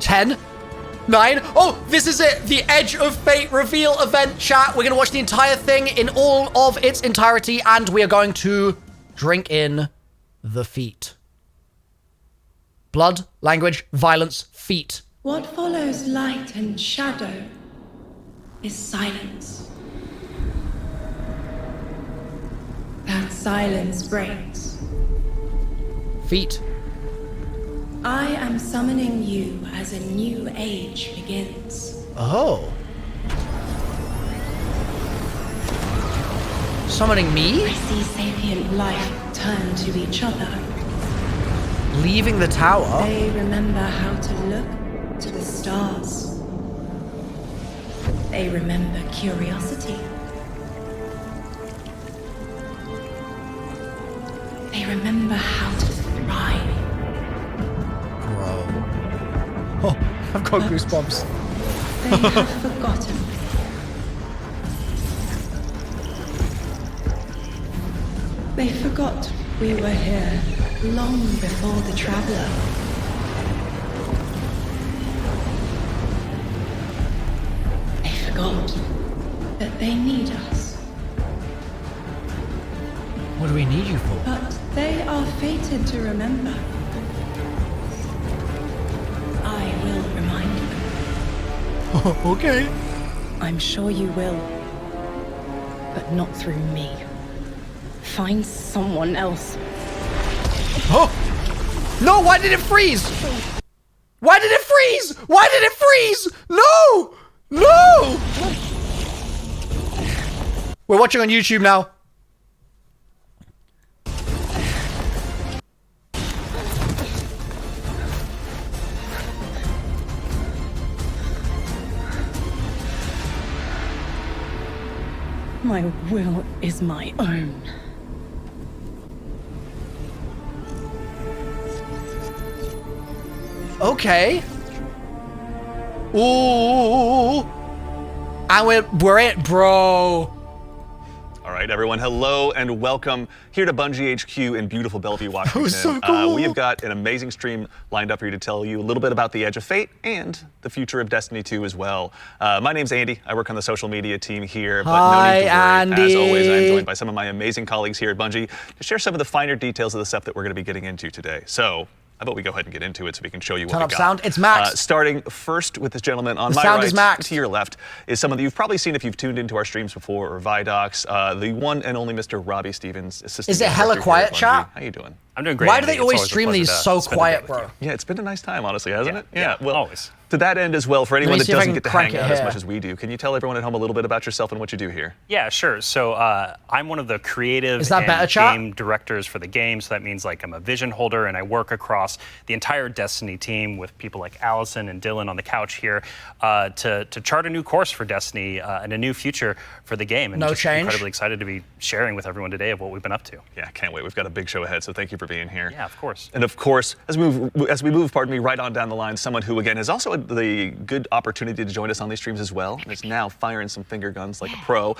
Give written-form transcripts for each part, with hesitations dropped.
10, 9. Oh, this is it. The Edge of Fate reveal event, chat. We're going to watch the entire thing in all of its entirety, and we are going to drink in the feet. Blood, language, violence, feet. What follows light and shadow is silence. That silence breaks. Feet. I am summoning you as a new age begins. Oh. Summoning me? I see sapient life turn to each other. Leaving the tower? They remember how to look to the stars. They remember curiosity. They remember how to thrive. Bro. Oh, I've got goosebumps. They have forgotten. They forgot we were here long before the Traveler. They forgot that they need us. What do we need you for? But they are fated to remember. I will remind them. Okay. I'm sure you will. But not through me. Find someone else. Oh! No, why did it freeze? Why did it freeze? Why did it freeze? No! No! We're watching on YouTube now. My will is my own. Okay. Ooh. And we're it, bro. All right, everyone, hello and welcome here to Bungie HQ in beautiful Bellevue, Washington. That was so cool. We have got an amazing stream lined up for you to tell you a little bit about the Edge of Fate and the future of Destiny 2 as well. My name's Andy. I work on the social media team here, but no need to worry. Andy. As always, I'm joined by some of my amazing colleagues here at Bungie to share some of the finer details of the stuff that we're going to be getting into today. So, how about we go ahead and get into it so we can show you what Turn we up got. sound. It's Max. Starting first with this gentleman on my sound is right, Max. to your left, is someone that you've probably seen if you've tuned into our streams before or Vidocs, the one and only Mr. Robbie Stevens, assistant. Is it hella director quiet, here at Bungie. chat? How you doing? I'm doing great. Why do they Andy. It's always a stream pleasure these to so spend the day quiet, with you. bro? Yeah, it's been a nice time, honestly, hasn't it? Yeah, Well, always. to that end as well, for anyone me that see if I doesn't can get to crank hang it out as here. much as we do, can you tell everyone at home a little bit about yourself and what you do here? Yeah, sure. So I'm one of the creative Is that better, and chat? game directors for the game. So that means like I'm a vision holder and I work across the entire Destiny team with people like Allison and Dylan on the couch here to chart a new course for Destiny and a new future for the game. And No just change? incredibly excited to be sharing with everyone today of what we've been up to. Yeah, can't wait. We've got a big show ahead, so thank you for being here. Yeah, of course. And of course, as we move, pardon me, right on down the line, someone who, again, has also had the good opportunity to join us on these streams as well, and is now firing some finger guns like a pro.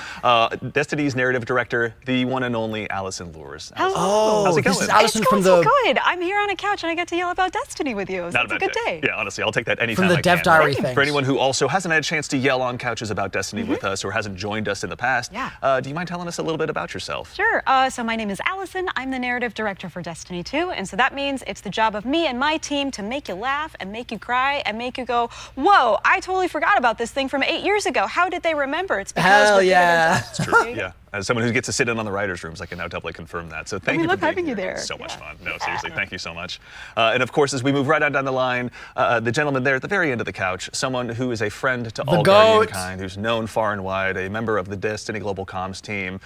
Destiny's narrative director, the one and only Allison Lures. Hello. Oh, How's it this going? is Allison It's from going the so good. I'm here on a couch and I get to yell about Destiny with you. So Not it's a a bad good day. Yeah, honestly, I'll take that anytime the I Dev can. Diary For things. anyone who also hasn't had a chance to yell on couches about Destiny with us or hasn't joined us in the past, Yeah. do you mind telling us a little bit about yourself? Sure. So my name is Allison. I'm the narrative director for Destiny 2. And so that means it's the job of me and my team to make you laugh and make you cry and make you go, whoa, I totally forgot about this thing from 8 years ago. How did they remember? It's because Hell we're good at yeah. it. It's true, yeah. As someone who gets to sit in on the writers' rooms, I can now doubly confirm that. So thank we you for love being having you here. there. So much fun. No, seriously, thank you so much. And of course, as we move right on down the line, the gentleman there at the very end of the couch, someone who is a friend to all goat. Guardiankind, who's known far and wide, a member of the Destiny Global Comms team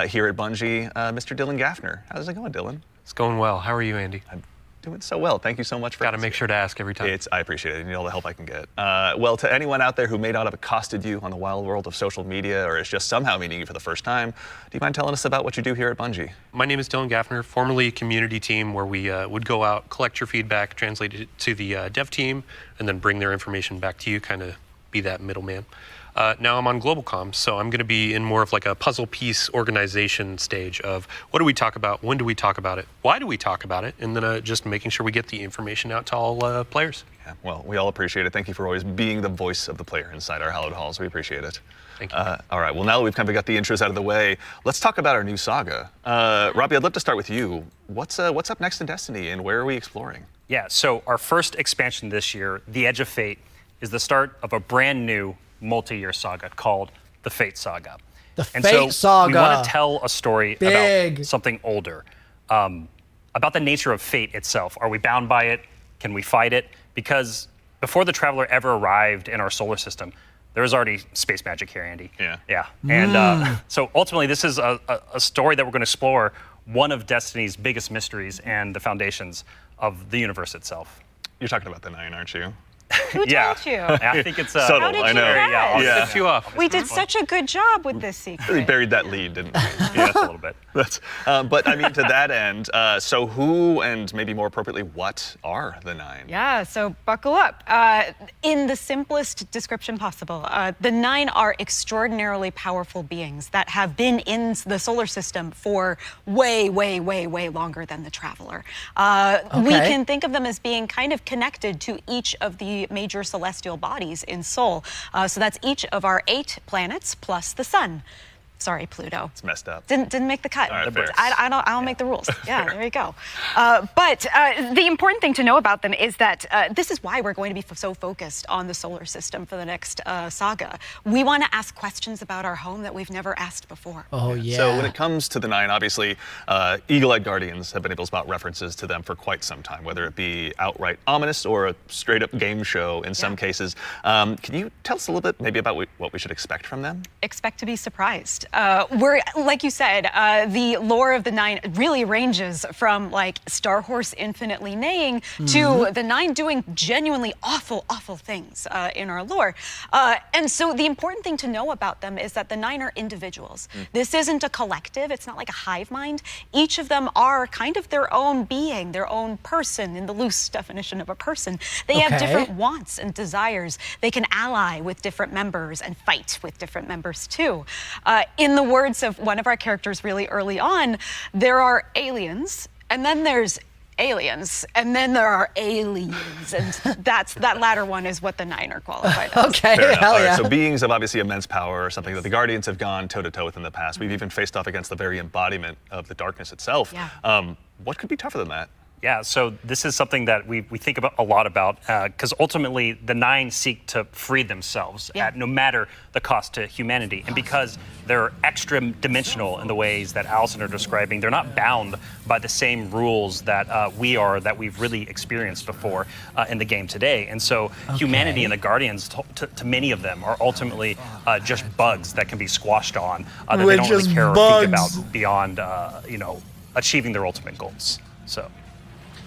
here at Bungie, Mr. Dylan Gaffner. How's it going, Dylan? It's going well. How are you, Andy? I'm doing so well. Thank you so much for Got to make sure to ask every time. I appreciate it. I need all the help I can get. Well, to anyone out there who may not have accosted you on the wild world of social media or is just somehow meeting you for the first time, do you mind telling us about what you do here at Bungie? My name is Dylan Gaffner, formerly community team, where we would go out, collect your feedback, translate it to the dev team, and then bring their information back to you, kind of be that middleman. Now I'm on Global Comms, so I'm going to be in more of like a puzzle piece organization stage of what do we talk about, when do we talk about it, why do we talk about it, and then just making sure we get the information out to all players. Yeah, well, we all appreciate it. Thank you for always being the voice of the player inside our hallowed halls. We appreciate it. Thank you. All right, well, now that we've kind of got the intros out of the way, let's talk about our new saga. Robbie, I'd love to start with you. What's up next in Destiny, and where are we exploring? Yeah, so our first expansion this year, The Edge of Fate, is the start of a brand new multi-year saga called The Fate Saga. The And Fate so Saga. we want to tell a story Big. about something older, about the nature of fate itself. Are we bound by it? Can we fight it? Because before the Traveler ever arrived in our solar system, there was already space magic here, Andy. Yeah. Yeah. And so ultimately, this is a story that we're going to explore one of Destiny's biggest mysteries and the foundations of the universe itself. You're talking about the 9, aren't you? Who Yeah. told you? I think it's Subtle, How did I you know. guess? Yeah. Set you off. We did such a good job with this Really secret. buried that lead, didn't we? Yes, a little bit. But I mean, to that end, so who, and maybe more appropriately, what are the 9? Yeah, so buckle up. In the simplest description possible, the 9 are extraordinarily powerful beings that have been in the solar system for way, way, way, way longer than the Traveler. We can think of them as being kind of connected to each of the major celestial bodies in Sol. So that's each of our 8 planets plus the sun. Sorry, Pluto. It's messed up. Didn't make the cut. All right, fair. I don't make the rules. Yeah, there you go. But the important thing to know about them is that this is why we're going to be so focused on the solar system for the next saga. We want to ask questions about our home that we've never asked before. Oh, yeah. So when it comes to the 9, obviously, Eagle-Eyed Guardians have been able to spot references to them for quite some time, whether it be outright ominous or a straight-up game show in some cases. Can you tell us a little bit maybe about what we should expect from them? Expect to be surprised. We're, like you said, the lore of the 9 really ranges from like Star Horse infinitely neighing to the 9 doing genuinely awful, awful things in our lore. And so the important thing to know about them is that the 9 are individuals. This isn't a collective. It's not like a hive mind. Each of them are kind of their own being, their own person in the loose definition of a person. They have different wants and desires. They can ally with different members and fight with different members too. In the words of one of our characters really early on, there are aliens, and then there's aliens, and then there are aliens, and that latter one is what the 9 are qualified as. Okay, Fair enough. hell All right, yeah. so beings of obviously immense power, something that the Guardians have gone toe-to-toe with in the past. We've even faced off against the very embodiment of the darkness itself. Yeah. What could be tougher than that? Yeah, so this is something that we think about a lot about because ultimately the 9 seek to free themselves at no matter the cost to humanity. And because they're extra dimensional in the ways that Allison are describing, they're not bound by the same rules that we are, that we've really experienced before in the game today. And so humanity and the Guardians, to many of them, are ultimately just bugs that can be squashed on that they don't really care or think about beyond, achieving their ultimate goals. So.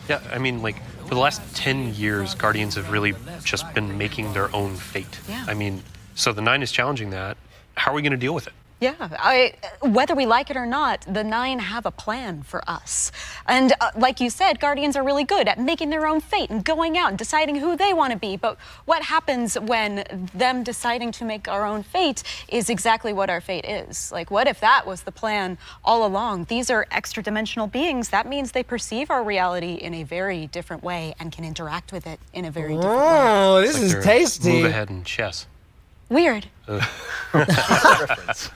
Yeah, I mean, like, for the last 10 years, Guardians have really just been making their own fate. Yeah. I mean, so the 9 is challenging that. How are we going to deal with it? Yeah, whether we like it or not, the 9 have a plan for us. And like you said, Guardians are really good at making their own fate and going out and deciding who they want to be. But what happens when them deciding to make our own fate is exactly what our fate is? Like, what if that was the plan all along? These are extra-dimensional beings. That means they perceive our reality in a very different way and can interact with it in a very different way. Oh, this Like is they're tasty. Move ahead in chess. Weird. Reference.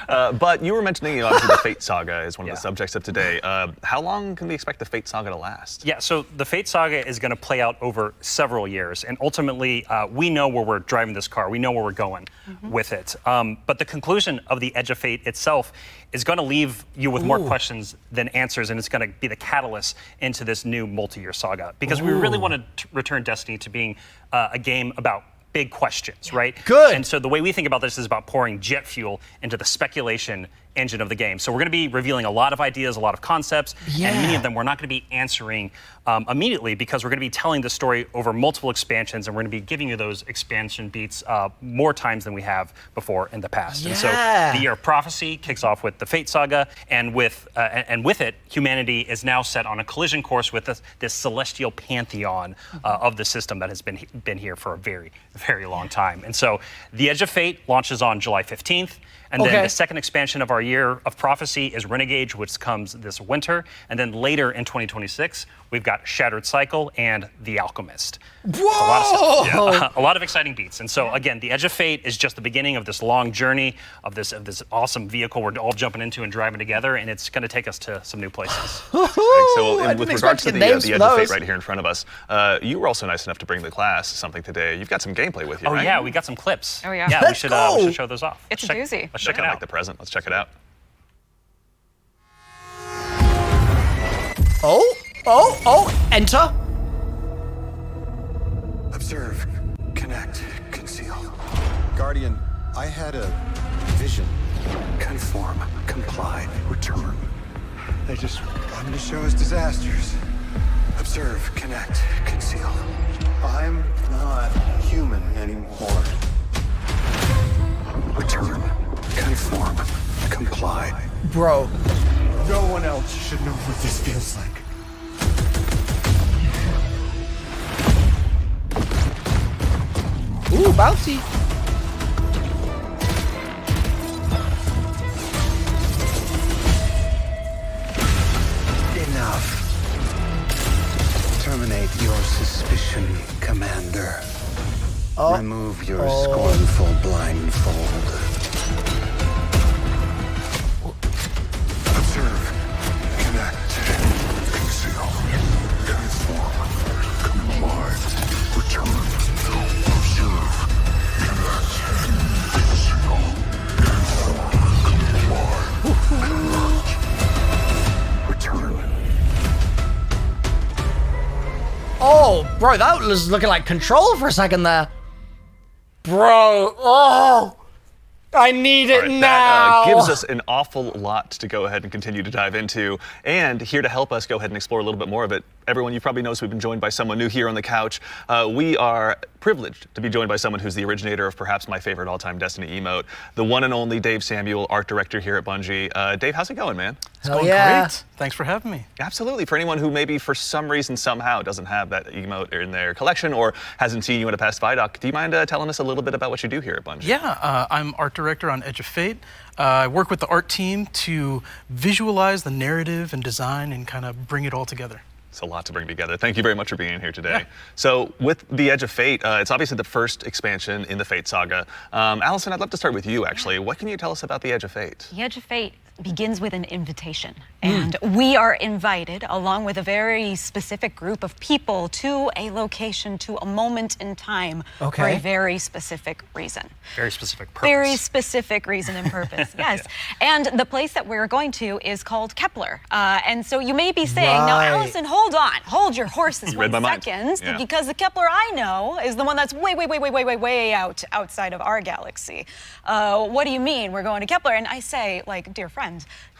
But you were mentioning, obviously, the Fate Saga is one of the subjects of today. How long can we expect the Fate Saga to last? Yeah, so the Fate Saga is going to play out over several years, and ultimately, we know where we're driving this car. We know where we're going with it. But the conclusion of the Edge of Fate itself is going to leave you with more questions than answers, and it's going to be the catalyst into this new multi-year saga. Because we really want to return Destiny to being a game about big questions, right? Good. And so the way we think about this is about pouring jet fuel into the speculation engine of the game. So we're going to be revealing a lot of ideas, a lot of concepts, and many of them we're not going to be answering immediately because we're going to be telling the story over multiple expansions, and we're going to be giving you those expansion beats more times than we have before in the past. And so the Year of Prophecy kicks off with the Fate Saga, and with it, humanity is now set on a collision course with this celestial pantheon of the system that has been here for a very, very long time. And so the Edge of Fate launches on July 15th. And then the second expansion of our our year of prophecy is Renegades, which comes this winter. And then later in 2026, we've got Shattered Cycle and The Alchemist. Whoa! A lot of exciting beats. And so again, the Edge of Fate is just the beginning of this long journey of this awesome vehicle we're all jumping into and driving together, and it's going to take us to some new places. So with regards to the Edge of Fate right here in front of us, you were also nice enough to bring the class something today. You've got some gameplay with you, Oh right? yeah, we got some clips. Oh, yeah. Yeah, we should show those off. It's a doozy. Let's check it out. Like the present. Let's check it out. Enter. Observe, connect, conceal. Guardian, I had a vision. Conform, comply, return. They just wanted to show us disasters. Observe, connect, conceal. I'm not human anymore. Return, conform, comply. Bro. No one else should know what this feels like. Ooh, bouncy. Enough. Terminate your suspicion, Commander. Remove your scornful blindfold. Observe, connect, conceal, transform, comply, return. Observe, connect, conceal, transform, comply, return. Oh, bro, that was looking like Control for a second there. Bro, oh, I need it now. That gives us an awful lot to go ahead and continue to dive into. And here to help us go ahead and explore a little bit more of it, everyone, you probably noticed we've been joined by someone new here on the couch. We are privileged to be joined by someone who's the originator of perhaps my favorite all-time Destiny emote, the one and only Dave Samuel, art director here at Bungie. Dave, how's it going, man? It's going great. Thanks for having me. Absolutely. For anyone who maybe for some reason somehow doesn't have that emote in their collection or hasn't seen you in a past VIDOC, do you mind telling us a little bit about what you do here at Bungie? Yeah, I'm art director on Edge of Fate. I work with the art team to visualize the narrative and design and kind of bring it all together. It's a lot to bring together. Thank you very much for being here today. Yeah. So with the Edge of Fate, it's obviously the first expansion in the Fate saga. Allison, I'd love to start with you, actually. What can you tell us about the Edge of Fate? The Edge of Fate begins with an invitation. And we are invited, along with a very specific group of people, to a location, to a moment in time for a very specific reason. Very specific purpose. Very specific reason and purpose, yes. And the place that we're going to is called Kepler. And so you may be saying, now, Allison, hold on. Hold your horses 1 second, because the Kepler I know is the one that's way outside of our galaxy. What do you mean we're going to Kepler? And I say, like, dear friend,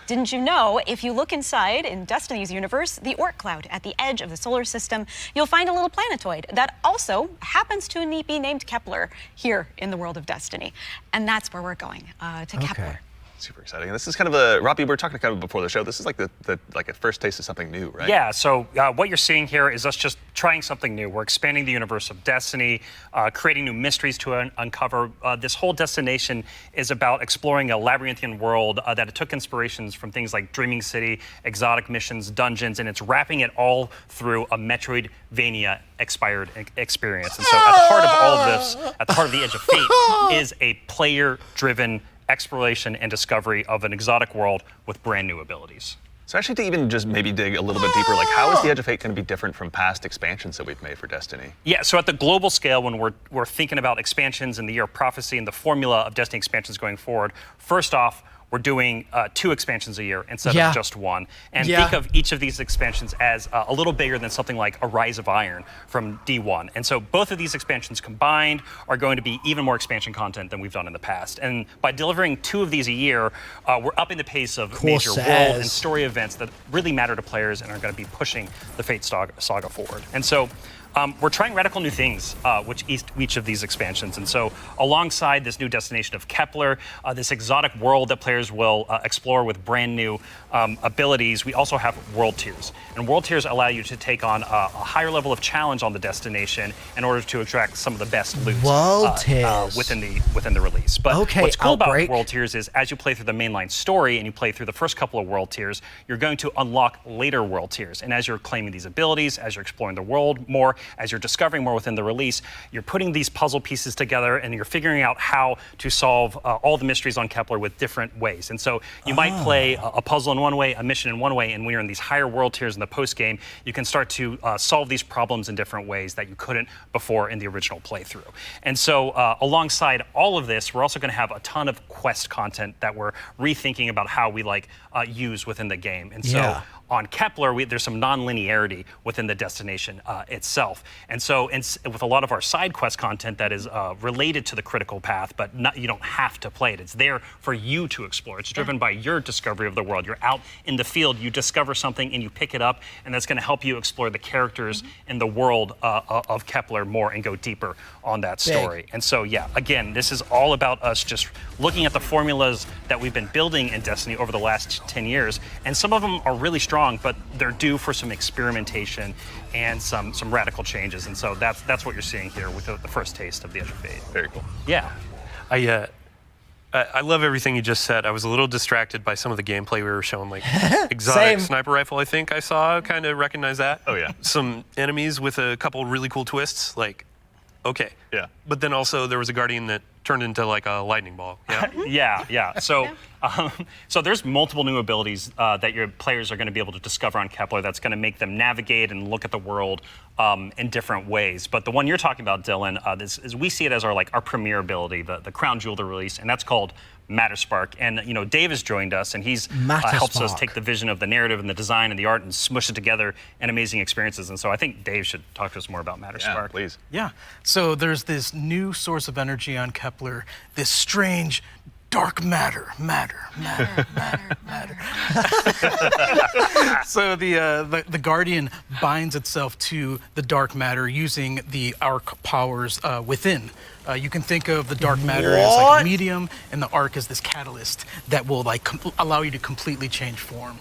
didn't you know if you look inside in Destiny's universe, the Oort cloud at the edge of the solar system, you'll find a little planetoid that also happens to be named Kepler here in the world of Destiny. And that's where we're going, to Kepler. Super exciting. And this is kind of a, Robbie, we were talking kind of before the show, this is like like a first taste of something new, right? Yeah, so what you're seeing here is us just trying something new. We're expanding the universe of Destiny, creating new mysteries to uncover. This whole destination is about exploring a labyrinthian world that took inspirations from things like Dreaming City, exotic missions, dungeons, and it's wrapping it all through a Metroidvania expired experience. And so at the heart of all of this, at the heart of the Edge of Fate, is a player-driven exploration and discovery of an exotic world with brand new abilities. So actually to even just maybe dig a little bit deeper, like how is the Edge of Fate going to be different from past expansions that we've made for Destiny? Yeah, so at the global scale, when we're thinking about expansions in the Year of Prophecy and the formula of Destiny expansions going forward, first off, we're doing 2 expansions a year instead of just 1. And think of each of these expansions as a little bigger than something like a Rise of Iron from D1. And so both of these expansions combined are going to be even more expansion content than we've done in the past. And by delivering 2 of these a year, we're upping the pace of major world and story events that really matter to players and are going to be pushing the Fate saga forward. And so We're trying radical new things with each of these expansions. And so alongside this new destination of Kepler, this exotic world that players will explore with brand new abilities, we also have world tiers. And world tiers allow you to take on a higher level of challenge on the destination in order to extract some of the best loot within the release. But what's cool about world tiers is as you play through the mainline story and you play through the first couple of world tiers, you're going to unlock later world tiers. And as you're claiming these abilities, as you're exploring the world more, as you're discovering more within the release, you're putting these puzzle pieces together and you're figuring out how to solve all the mysteries on Kepler with different ways. And so you might play a puzzle in one way, a mission in one way, and when you're in these higher world tiers in the post game, you can start to solve these problems in different ways that you couldn't before in the original playthrough. And so alongside all of this, we're also going to have a ton of quest content that we're rethinking about how we use within the game. And so on Kepler, there's some non-linearity within the destination itself. And so with a lot of our side quest content that is related to the critical path, but you don't have to play it. It's there for you to explore. It's driven by your discovery of the world. You're out in the field, you discover something and you pick it up, and that's going to help you explore the characters in the world of Kepler more and go deeper on that story. And so, yeah, again, this is all about us just looking at the formulas that we've been building in Destiny over the last 10 years. And some of them are really strong, but they're due for some experimentation and some radical changes. And so that's what you're seeing here with the first taste of the Edge of Fate. Very cool. Yeah. I love everything you just said. I was a little distracted by some of the gameplay we were showing, like exotic sniper rifle, I think I saw, kind of recognize that. Oh, yeah. Some enemies with a couple really cool twists, like, okay. Yeah. But then also there was a Guardian that turned into like a lightning ball. Yeah. Yeah. So, so there's multiple new abilities that your players are going to be able to discover on Kepler that's going to make them navigate and look at the world in different ways. But the one you're talking about, Dylan, we see it as our premier ability, the crown jewel of the release, and that's called Matter Spark. And Dave has joined us, and he's helps us take the vision of the narrative and the design and the art and smush it together in amazing experiences. And so I think Dave should talk to us more about Matter Spark. Please. Yeah. So there's this new source of energy on Kepler, this strange dark matter. So the Guardian binds itself to the dark matter using the arc powers within. You can think of the dark matter as like a medium, and the arc as this catalyst that will allow you to completely change form.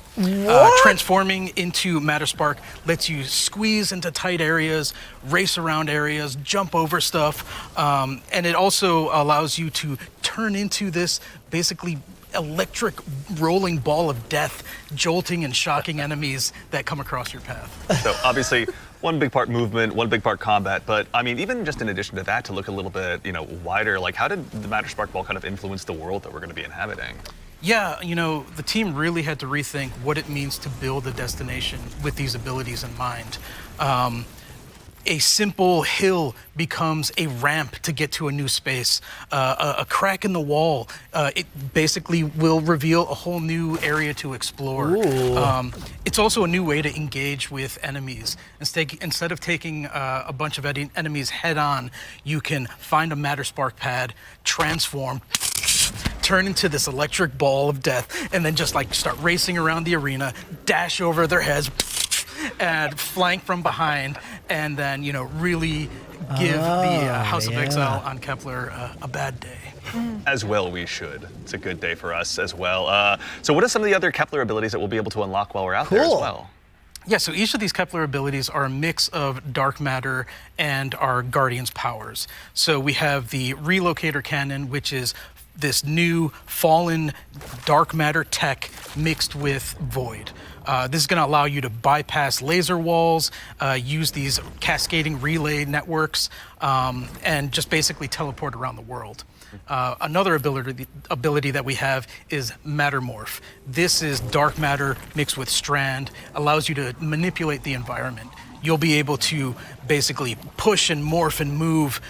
Transforming into Matter Spark lets you squeeze into tight areas, race around areas, jump over stuff, and it also allows you to turn into this basically electric rolling ball of death, jolting and shocking enemies that come across your path. So obviously, one big part movement, one big part combat, but I mean, even just in addition to that, to look a little bit, wider, like how did the Matter Spark Ball kind of influence the world that we're going to be inhabiting? Yeah, the team really had to rethink what it means to build a destination with these abilities in mind. A simple hill becomes a ramp to get to a new space. A crack in the wall, it basically will reveal a whole new area to explore. It's also a new way to engage with enemies. Instead of taking a bunch of enemies head on, you can find a Matter Spark pad, transform, turn into this electric ball of death, and then just start racing around the arena, dash over their heads, and flank from behind, and then really give the House of Exile on Kepler a bad day. As well we should. It's a good day for us as well. So what are some of the other Kepler abilities that we'll be able to unlock while we're out there as well? Yeah, so each of these Kepler abilities are a mix of dark matter and our Guardian's powers. So we have the Relocator Cannon, which is this new fallen dark matter tech mixed with void. This is going to allow you to bypass laser walls, use these cascading relay networks, and just basically teleport around the world. Another ability that we have is Matter Morph. This is dark matter mixed with strand, allows you to manipulate the environment. You'll be able to basically push and morph and move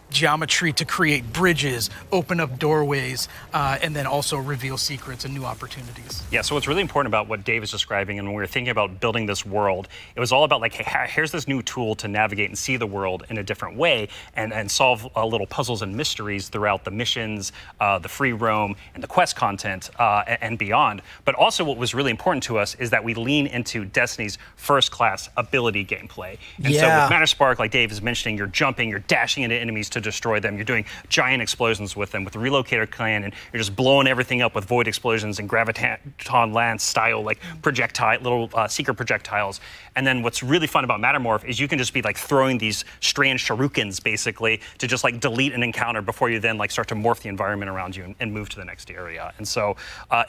geometry to create bridges, open up doorways, and then also reveal secrets and new opportunities. Yeah, so what's really important about what Dave is describing, and when we were thinking about building this world, it was all about like, hey, here's this new tool to navigate and see the world in a different way and solve little puzzles and mysteries throughout the missions, the free roam, and the quest content, and beyond. But also what was really important to us is that we lean into Destiny's first-class ability gameplay. And so with Matter Spark, like Dave is mentioning, you're jumping, you're dashing into enemies to destroy them, you're doing giant explosions with them. With the Relocator Clan, and you're just blowing everything up with void explosions and graviton lance style, like projectile, little secret projectiles. And then what's really fun about Mattermorph is you can just be like throwing these strange shurikens basically to just like delete an encounter before you then like start to morph the environment around you and move to the next area. And so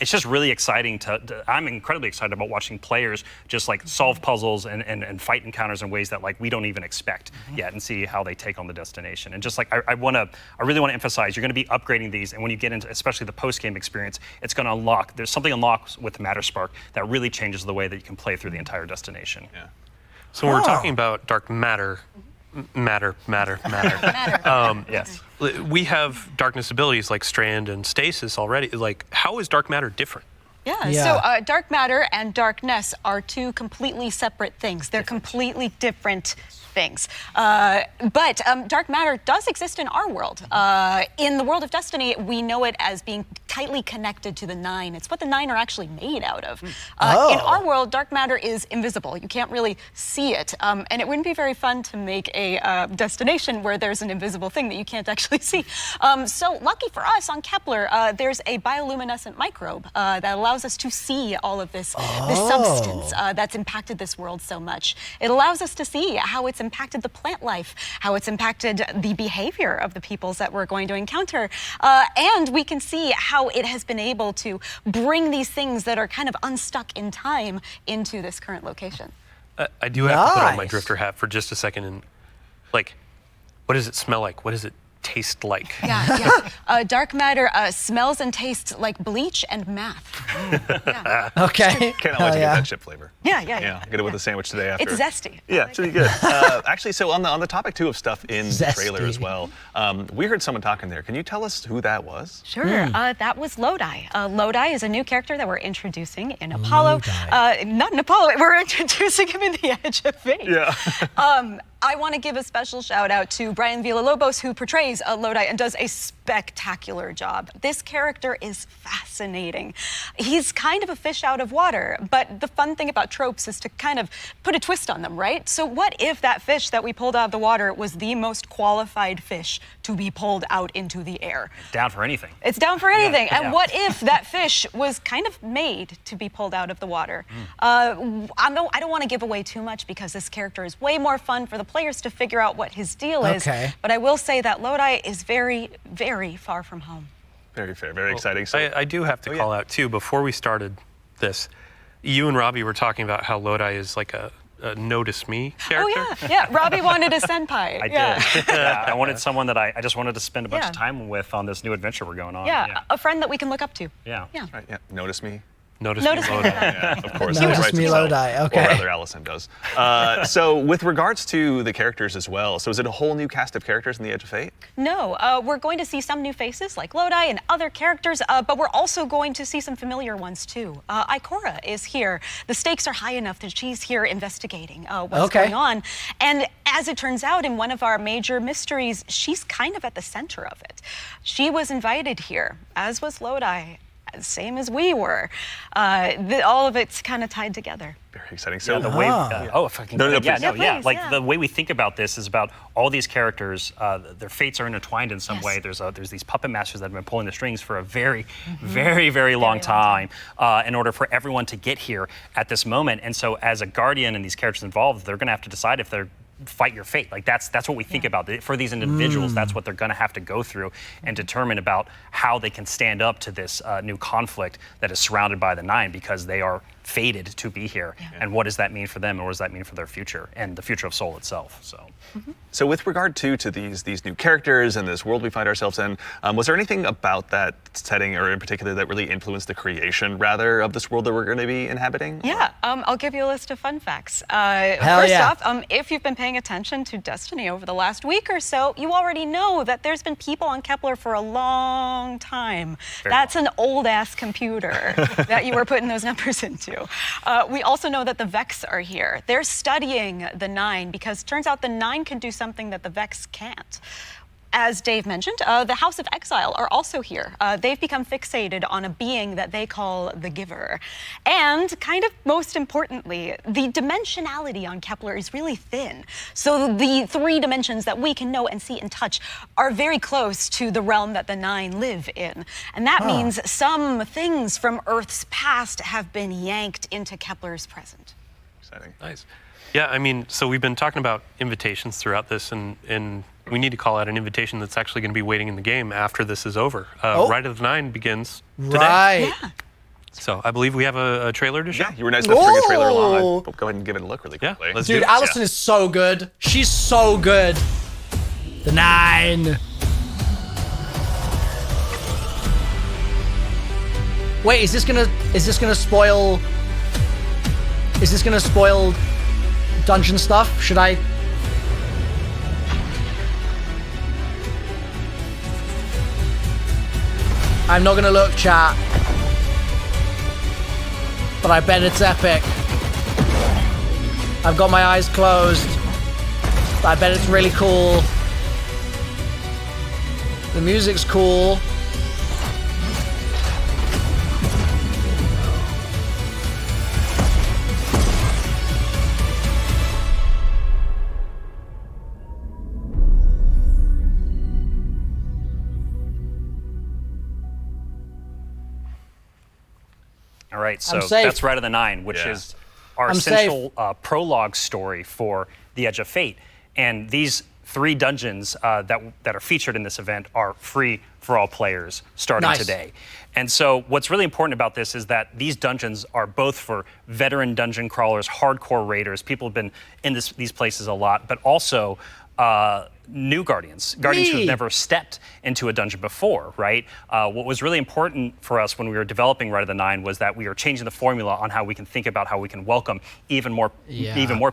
it's just really exciting I'm incredibly excited about watching players just like solve puzzles and fight encounters in ways that like we don't even expect yet, and see how they take on the destination. And just like I really want to emphasize, you're going to be upgrading these, and when you get into especially the post-game experience, it's going to unlock, there's something unlocks with Matter Spark that really changes the way that you can play through the entire destination. Yeah. So when we're talking about dark matter. Yes. We have darkness abilities like Strand and Stasis already. Like, how is dark matter different? So dark matter and darkness are two completely separate things. They're completely different things. But dark matter does exist in our world. In the world of Destiny, we know it as being tightly connected to the Nine. It's what the Nine are actually made out of. In our world, dark matter is invisible. You can't really see it. And it wouldn't be very fun to make a destination where there's an invisible thing that you can't actually see. So lucky for us on Kepler, there's a bioluminescent microbe that allows us to see all of this substance that's impacted this world so much. It allows us to see how it's impacted the plant life, how it's impacted the behavior of the peoples that we're going to encounter. And we can see how it has been able to bring these things that are kind of unstuck in time into this current location. I do have to put on my drifter hat for just a second and, like, what does it smell like? What does it taste like? Dark matter smells and tastes like bleach and math. Okay. Can't wait to get that chip flavor. Yeah. Get it with a sandwich today after. It's zesty. Yeah, it's really good. Actually, so on the topic too of stuff in the trailer as well, we heard someone talking there. Can you tell us who that was? Sure. That was Lodi. Lodi is a new character that we're introducing in Apollo. Not in Apollo. We're introducing him in The Edge of Fate. Yeah. I want to give a special shout out to Brian Villalobos, who portrays Lodi and does a spectacular job. This character is fascinating. He's kind of a fish out of water, but the fun thing about tropes is to kind of put a twist on them, right? So what if that fish that we pulled out of the water was the most qualified fish to be pulled out into the air? Down for anything. It's down for anything. And what if that fish was kind of made to be pulled out of the water? I don't want to give away too much because this character is way more fun for the players to figure out what his deal is. But I will say that Lodi is very, very far from home. Very fair, very exciting. So I do have to call out too, before we started this, you and Robbie were talking about how Lodi is like a notice me character. Oh yeah. Robbie wanted a senpai. I did. I wanted someone that I just wanted to spend a bunch of time with on this new adventure we're going on. A friend that we can look up to. That's right, Notice me. Notice me, Lodi. Yeah, of course. Notice me, Lodi. Okay. Or rather, Allison does. So with regards to the characters as well, so is it a whole new cast of characters in The Edge of Fate? No, we're going to see some new faces like Lodi and other characters, but we're also going to see some familiar ones too. Ikora is here. The stakes are high enough that she's here investigating what's going on. And as it turns out, in one of our major mysteries, she's kind of at the center of it. She was invited here, as was Lodi. Same as we were. All of it's kind of tied together. Very exciting. So the way, if I can, please. The way we think about this is about all these characters. Their fates are intertwined in some way. There's these puppet masters that have been pulling the strings for a very, very long time in order for everyone to get here at this moment. And so, as a guardian and these characters involved, they're going to have to decide if they're fight your fate. Like that's what we think about. For these individuals, that's what they're going to have to go through and determine about how they can stand up to this new conflict that is surrounded by the Nine, because they are fated to be here. And what does that mean for them, and what does that mean for their future and the future of Soul itself? So with regard to these new characters and this world we find ourselves in, was there anything about that setting, or in particular, that really influenced the creation, rather, of this world that we're going to be inhabiting? I'll give you a list of fun facts. First off, if you've been paying paying attention to Destiny over the last week or so, you already know that there's been people on Kepler for a long time. That's an old-ass computer that you were putting those numbers into. We also know that the Vex are here. They're studying the 9 because it turns out the 9 can do something that the Vex can't. As Dave mentioned, the House of Exile are also here. They've become fixated on a being that they call the Giver. And kind of most importantly, the dimensionality on Kepler is really thin. So the 3 dimensions that we can know and see and touch are very close to the realm that the 9 live in. And that means some things from Earth's past have been yanked into Kepler's present. Exciting. Nice. Yeah, I mean, so we've been talking about invitations throughout this, and we need to call out an invitation that's actually going to be waiting in the game after this is over. Ride of the 9 begins today. Right. Yeah. So I believe we have a trailer to show. Yeah, you were nice enough to bring a trailer along. I'll go ahead and give it a look really quickly. let's do Dude, it. Allison is so good. She's so good. The 9. Wait, is this gonna spoil dungeon stuff? Should I? I'm not gonna look, chat. But I bet it's epic. I've got my eyes closed. But I bet it's really cool. The music's cool. All right, so I'm safe. that's Ride of the 9, which is our I'm essential prologue story for the Edge of Fate. And these 3 dungeons that are featured in this event are free for all players starting today. And so what's really important about this is that these dungeons are both for veteran dungeon crawlers, hardcore raiders, people have been in these places a lot, but also new Guardians who've never stepped into a dungeon before, right? What was really important for us when we were developing Ride of the 9 was that we are changing the formula on how we can think about how we can welcome even more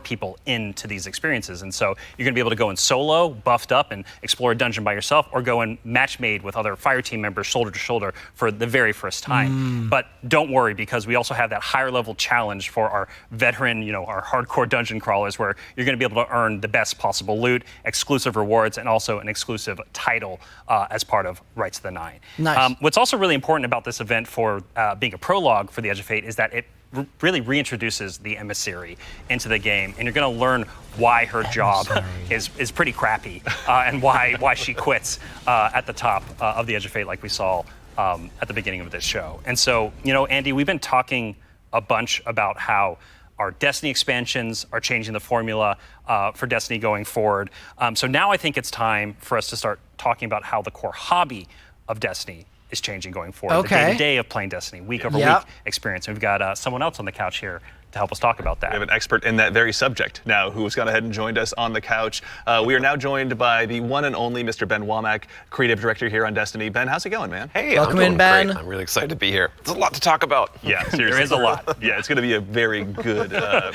people into these experiences. And so you're gonna be able to go in solo, buffed up, and explore a dungeon by yourself, or go in match made with other fire team members shoulder to shoulder for the very first time. But don't worry, because we also have that higher level challenge for our veteran, our hardcore dungeon crawlers, where you're gonna be able to earn the best possible loot, exclusive rewards, and also an exclusive title as part of Rights of the 9. Nice. What's also really important about this event for being a prologue for the Edge of Fate is that it really reintroduces the emissary into the game, and you're going to learn why her job is pretty crappy and why she quits at the top of the Edge of Fate, like we saw at the beginning of this show. And so, Andy, we've been talking a bunch about how our Destiny expansions are changing the formula for Destiny going forward. So now I think it's time for us to start talking about how the core hobby of Destiny is changing going forward. The day-to-day of playing Destiny, week over week experience. And we've got someone else on the couch here to help us talk about that. We have an expert in that very subject now who's gone ahead and joined us on the couch. We are now joined by the one and only Mr. Ben Womack, creative director here on Destiny. Ben, how's it going, man? Hey, Welcome I'm in, doing Ben. Great. I'm really excited to be here. There's a lot to talk about. Yeah, seriously. There is a lot. Yeah, it's going to be a very good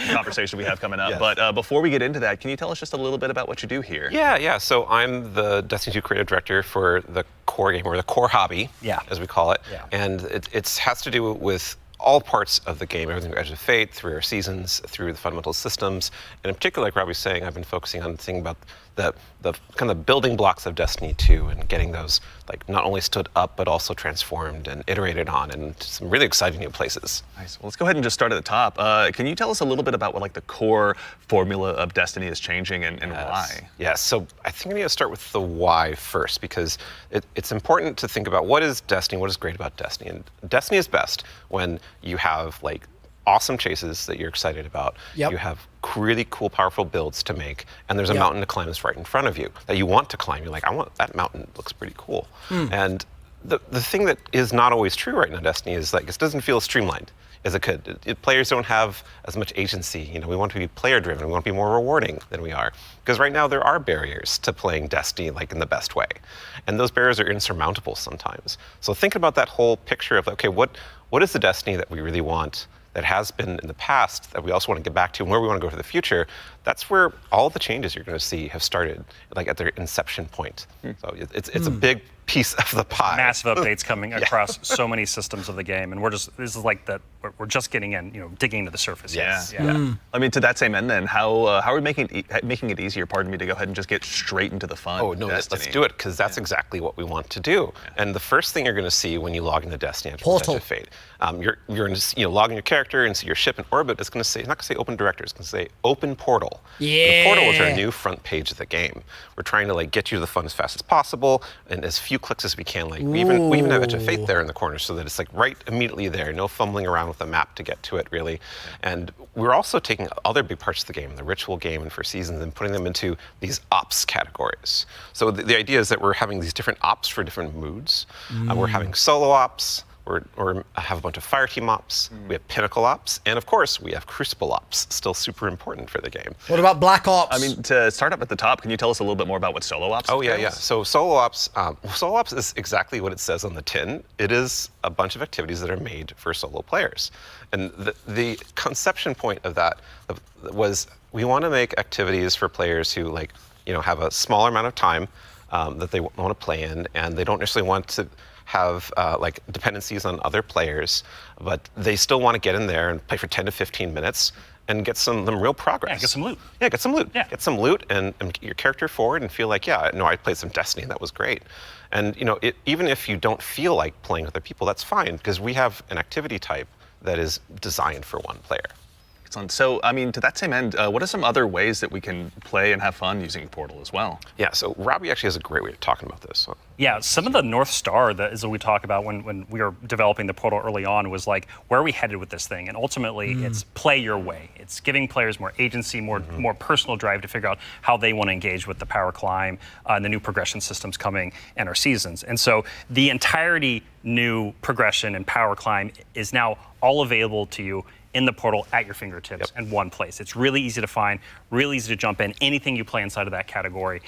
conversation we have coming up. Yes. But before we get into that, can you tell us just a little bit about what you do here? Yeah. So I'm the Destiny 2 creative director for the core game, or the core hobby, as we call it. Yeah. And it has to do with all parts of the game, everything from Edge of Fate, through our seasons, through the fundamental systems. And in particular, like Robbie's saying, I've been focusing on thinking about the kind of building blocks of Destiny 2 and getting those like not only stood up, but also transformed and iterated on in some really exciting new places. Nice. Well, let's go ahead and just start at the top. Can you tell us a little bit about what the core formula of Destiny is changing and why? Yes. So I think we need to start with the why first, because it's important to think about what is Destiny, what is great about Destiny. And Destiny is best when you have awesome chases that you're excited about. Yep. You have really cool, powerful builds to make, and there's a mountain to climb that's right in front of you that you want to climb. You're like, I want that mountain. It looks pretty cool. And the thing that is not always true right now in Destiny is it doesn't feel streamlined as it could. Players don't have as much agency. We want to be player driven. We want to be more rewarding than we are. Because right now there are barriers to playing Destiny in the best way. And those barriers are insurmountable sometimes. So think about that whole picture of, okay, what is the Destiny that we really want that has been in the past that we also want to get back to and where we want to go for the future, that's where all the changes you're going to see have started, like at their inception point. So it's a big piece of the pie. Massive updates coming across so many systems of the game, and this is like we're just getting in, digging into the surface. Yeah. I mean, to that same end, then, how are we making it easier? Pardon me, to go ahead and just get straight into the fun. Oh no, let's do it, because that's exactly what we want to do. And the first thing you're going to see when you log into Destiny after Portal. Edge of Fate, you're going to log in your character and see your ship in orbit. It's going to say, it's not going to say open director, it's going to say open portal. Yeah. The portal is our new front page of the game. We're trying to get you to the fun as fast as possible and as few clicks as we can. We even have Edge of Fate there in the corner, so that it's right immediately there. No fumbling around with the map to get to it, really. And we're also taking other big parts of the game, the ritual game and for seasons, and putting them into these ops categories. So the idea is that we're having these different ops for different moods. We're having solo ops. Or have a bunch of fire team ops, we have pinnacle ops, and of course we have crucible ops, still super important for the game. What about Black Ops? I mean, to start up at the top, can you tell us a little bit more about what solo ops Oh, entails? yeah. So solo ops is exactly what it says on the tin. It is a bunch of activities that are made for solo players. And the conception point of that was we want to make activities for players who have a smaller amount of time that they want to play in, and they don't necessarily want to have dependencies on other players, but they still want to get in there and play for 10 to 15 minutes and get some real progress. Yeah, get some loot. Yeah, get some loot. Yeah. Get some loot and get your character forward and feel like, I played some Destiny and that was great. And even if you don't feel like playing with other people, that's fine, because we have an activity type that is designed for one player. Excellent. So, I mean, to that same end, what are some other ways that we can play and have fun using Portal as well? Yeah, so Robbie actually has a great way of talking about this. So. Yeah, some of the North Star that is what we talk about when we were developing the Portal early on was where are we headed with this thing? And ultimately, it's play your way. It's giving players more agency, more personal drive to figure out how they want to engage with the power climb and the new progression systems coming and our seasons. And so the entirety new progression and power climb is now all available to you in the Portal at your fingertips in one place. It's really easy to find, really easy to jump in. Anything you play inside of that category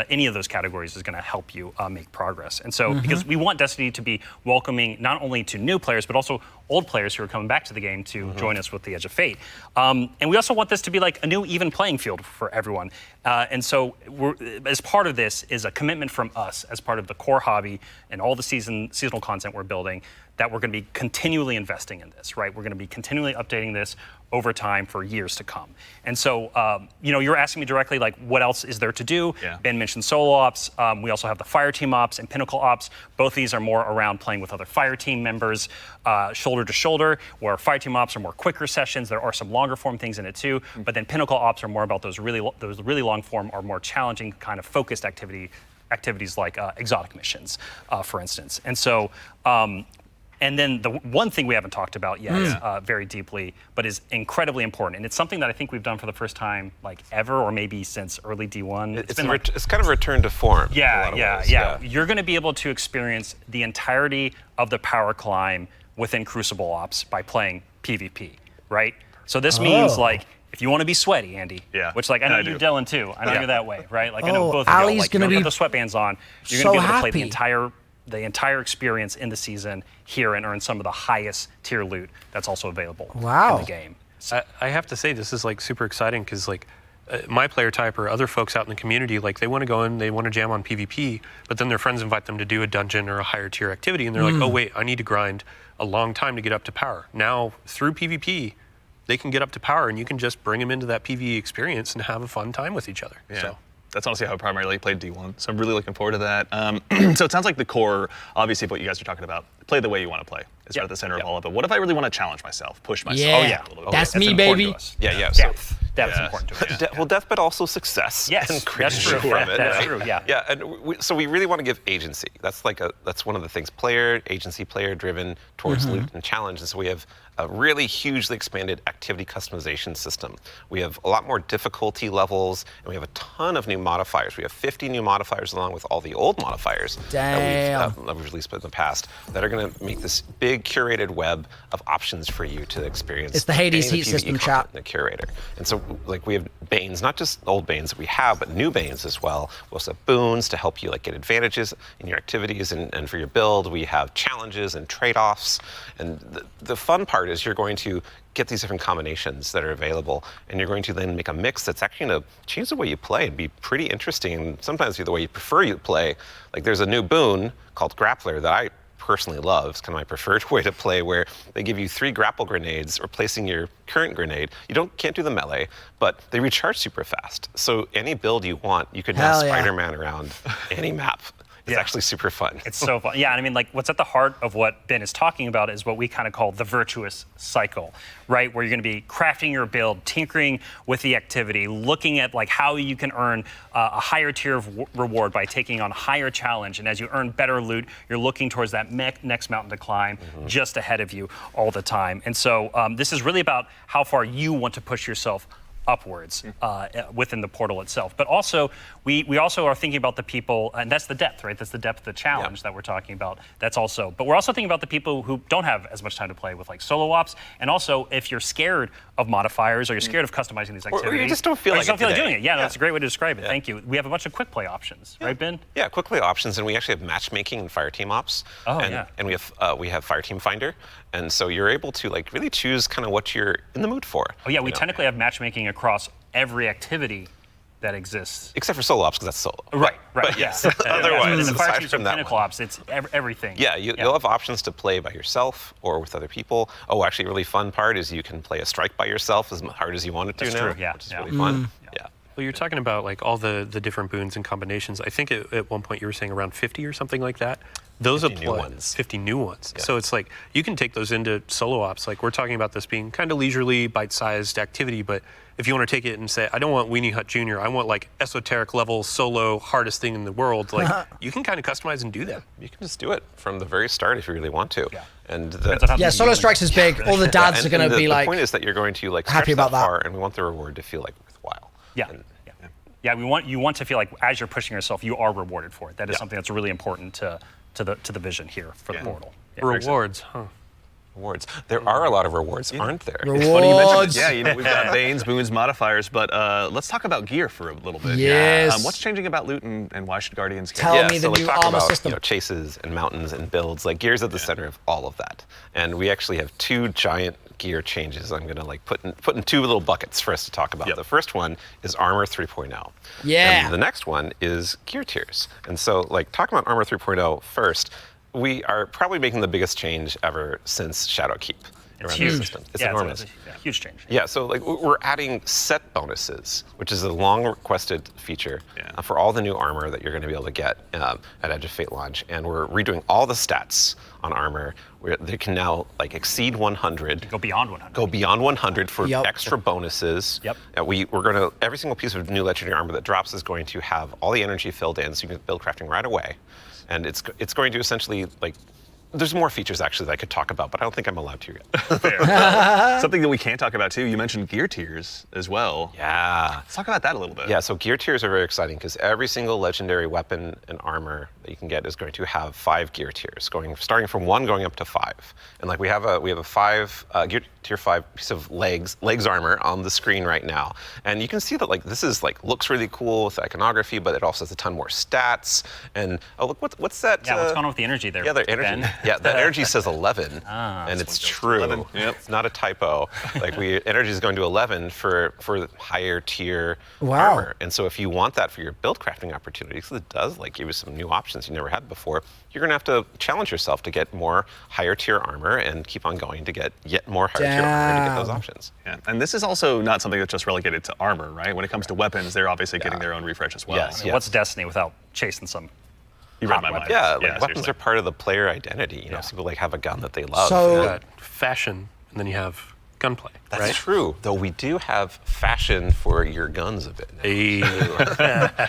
any of those categories is gonna help you make progress. And so, because we want Destiny to be welcoming not only to new players, but also old players who are coming back to the game to join us with the Edge of Fate. And we also want this to be like a new even playing field for everyone. And so as part of this is a commitment from us as part of the core hobby and all the seasonal content we're building, that we're going to be continually investing in this, right? We're going to be continually updating this over time for years to come. And so, you're asking me directly, what else is there to do? Yeah. Ben mentioned solo ops. We also have the fire team ops and pinnacle ops. Both these are more around playing with other fire team members, shoulder to shoulder, where fire team ops are more quicker sessions. There are some longer form things in it too, but then pinnacle ops are more about those really long form or more challenging kind of focused activities like exotic missions, for instance. And so, and then the one thing we haven't talked about yet very deeply, but is incredibly important, and it's something that I think we've done for the first time ever, or maybe since early D1. It's kind of a return to form. Yeah. You're going to be able to experience the entirety of the power climb within Crucible Ops by playing PvP, right? So this means if you want to be sweaty, Andy, which I know you, Dylan, too. I know you're that way, right? I know both of you. Gonna be put the sweatbands on. You're so going to be able to happy. play the entire experience in the season here and earn some of the highest tier loot that's also available in the game. So, I have to say, this is super exciting, because my player type or other folks out in the community, they want to go in, they want to jam on PvP, but then their friends invite them to do a dungeon or a higher tier activity, and they're like, oh wait, I need to grind a long time to get up to power. Now, through PvP, they can get up to power, and you can just bring them into that PvE experience and have a fun time with each other. Yeah. So. That's honestly how I primarily played D1, so I'm really looking forward to that. So it sounds like the core, obviously, of what you guys are talking about, play the way you want to play. Is at the center of all of it. What if I really want to challenge myself, push myself? Yeah. A little bit? That's me, important baby. to us. Yeah. That's important to us. Well, death, but also success. Yes, and that's true. from it, That's right? true. Yeah. Yeah, and so we really want to give agency. That's that's one of the things. Player driven towards loot and challenge. And so we have a really hugely expanded activity customization system. We have a lot more difficulty levels, and we have a ton of new modifiers. We have 50 new modifiers along with all the old modifiers that we've released in the past that are going going to make this big curated web of options for you to experience. It's the Hades any of heat PvE system, content chat. in the curator. And so, like, we have Banes, not just old Banes that we have, but new Banes as well. We also have boons to help you like get advantages in your activities and for your build. We have challenges and trade-offs. And the fun part is you're going to get these different combinations that are available, and you're going to then make a mix that's actually going to change the way you play and be pretty interesting, and sometimes be the way you prefer you play. Like, there's a new boon called Grappler that I personally love. It's kind of my preferred way to play, where they give you 3 grapple grenades replacing your current grenade. You can't do the melee, but they recharge super fast. So any build you want, you could now Hell yeah. Spider-Man around any map. It's actually super fun. It's so fun. Yeah, and I mean, like, what's at the heart of what Ben is talking about is what we kind of call the virtuous cycle, right? Where you're going to be crafting your build, tinkering with the activity, looking at like how you can earn a higher tier of reward by taking on higher challenge. And as you earn better loot, you're looking towards that next mountain to climb just ahead of you all the time. And so this is really about how far you want to push yourself upwards within the portal itself. But also, we also are thinking about the people, and that's the depth, right? That's the depth of the challenge that we're talking about. That's also, but we're also thinking about the people who don't have as much time to play with like solo ops. And also, if you're scared of modifiers or you're scared of customizing these activities. Or you just don't feel like doing it. Yeah, that's a great way to describe it. Thank you. We have a bunch of quick play options, right, Ben? Yeah, quick play options, and we actually have matchmaking and Fireteam ops. Oh, and, yeah. And we have Fireteam Finder, and so you're able to like really choose kind of what you're in the mood for. Oh yeah, we technically have matchmaking across every activity that exists. Except for solo ops, because that's solo. Right. But yes, Otherwise, otherwise, the fire aside teams from and that pinnacle one. ops, it's everything. Yeah, you'll have options to play by yourself or with other people. Oh, actually, a really fun part is you can play a strike by yourself as hard as you want it to That's now, true, yeah, which is yeah. really fun. Yeah. Well, you're talking about like all the different boons and combinations. I think at one point you were saying around 50 or something like that. Those 50 new apply. ones. 50 new ones. Yeah. So it's like you can take those into solo ops. Like we're talking about this being kind of leisurely, bite-sized activity, but if you want to take it and say, I don't want Weenie Hut Jr., I want like esoteric level solo hardest thing in the world, like you can kind of customize and do that. You can just do it from the very start if you really want to. Yeah. And Yeah, solo strikes is big. All the dads are going to be the like, point is that you're going to like happy stretch about that that. far, and we want the reward to feel like worthwhile. Yeah. And, Yeah, you want to feel like as you're pushing yourself, you are rewarded for it. That is something that's really important to the vision here for the portal. Yeah. Rewards, huh? Rewards. There are a lot of rewards, aren't there? Rewards. It's funny you mentioned it. Yeah, you know, we've got Banes, boons, modifiers, but let's talk about gear for a little bit. Yes. What's changing about loot and why should Guardians care? Tell me the like new talk armor about, system. Chases and mountains and builds. Like gear's at the center of all of that. And we actually have 2 giant gear changes. I'm gonna like put in 2 little buckets for us to talk about. Yep. The first one is Armor 3.0. Yeah. And the next one is gear tiers. And so like talking about Armor 3.0 first, we are probably making the biggest change ever since Shadowkeep around huge. the system. It's Yeah, enormous. It's a huge change. Yeah, so like we're adding set bonuses, which is a long requested feature for all the new armor that you're going to be able to get at Edge of Fate launch, and we're redoing all the stats on armor where they can now like exceed 100. Go beyond 100. Go beyond 100 for Yep. extra bonuses. Yep. We're going to every single piece of new legendary armor that drops is going to have all the energy filled in, so you can build crafting right away, and it's going to essentially like. There's more features actually that I could talk about, but I don't think I'm allowed to yet. Fair. Something that we can talk about too, you mentioned gear tiers as well. Yeah. Let's talk about that a little bit. Yeah, so gear tiers are very exciting because every single legendary weapon and armor that you can get is going to have 5 gear tiers, starting from 1 going up to 5. And like we have a 5 gear tier 5 piece of legs armor on the screen right now, and you can see that like this is like looks really cool with the iconography, but it also has a ton more stats. And oh look, what's that? Yeah, what's going on with the energy there? Yeah, the energy. Ben? Yeah, the energy says 11, and it's true. 11. Yep. It's not a typo. Like energy is going to 11 for higher tier Wow. armor. And so if you want that for your build crafting opportunities, it does like give you some new options you never had before. You're going to have to challenge yourself to get more higher tier armor and keep on going to get yet more higher tier armor to get those options. Yeah. And this is also not something that's just relegated to armor, right? When it comes to weapons, they're obviously getting their own refresh as well. Yes. What's Destiny without chasing some? You read my mind. Yeah, like weapons seriously. are part of the player identity. You know, some people like have a gun that they love. So- You got fashion, and then you have gunplay. That's right? true, though we do have fashion for your guns a bit now. Hey.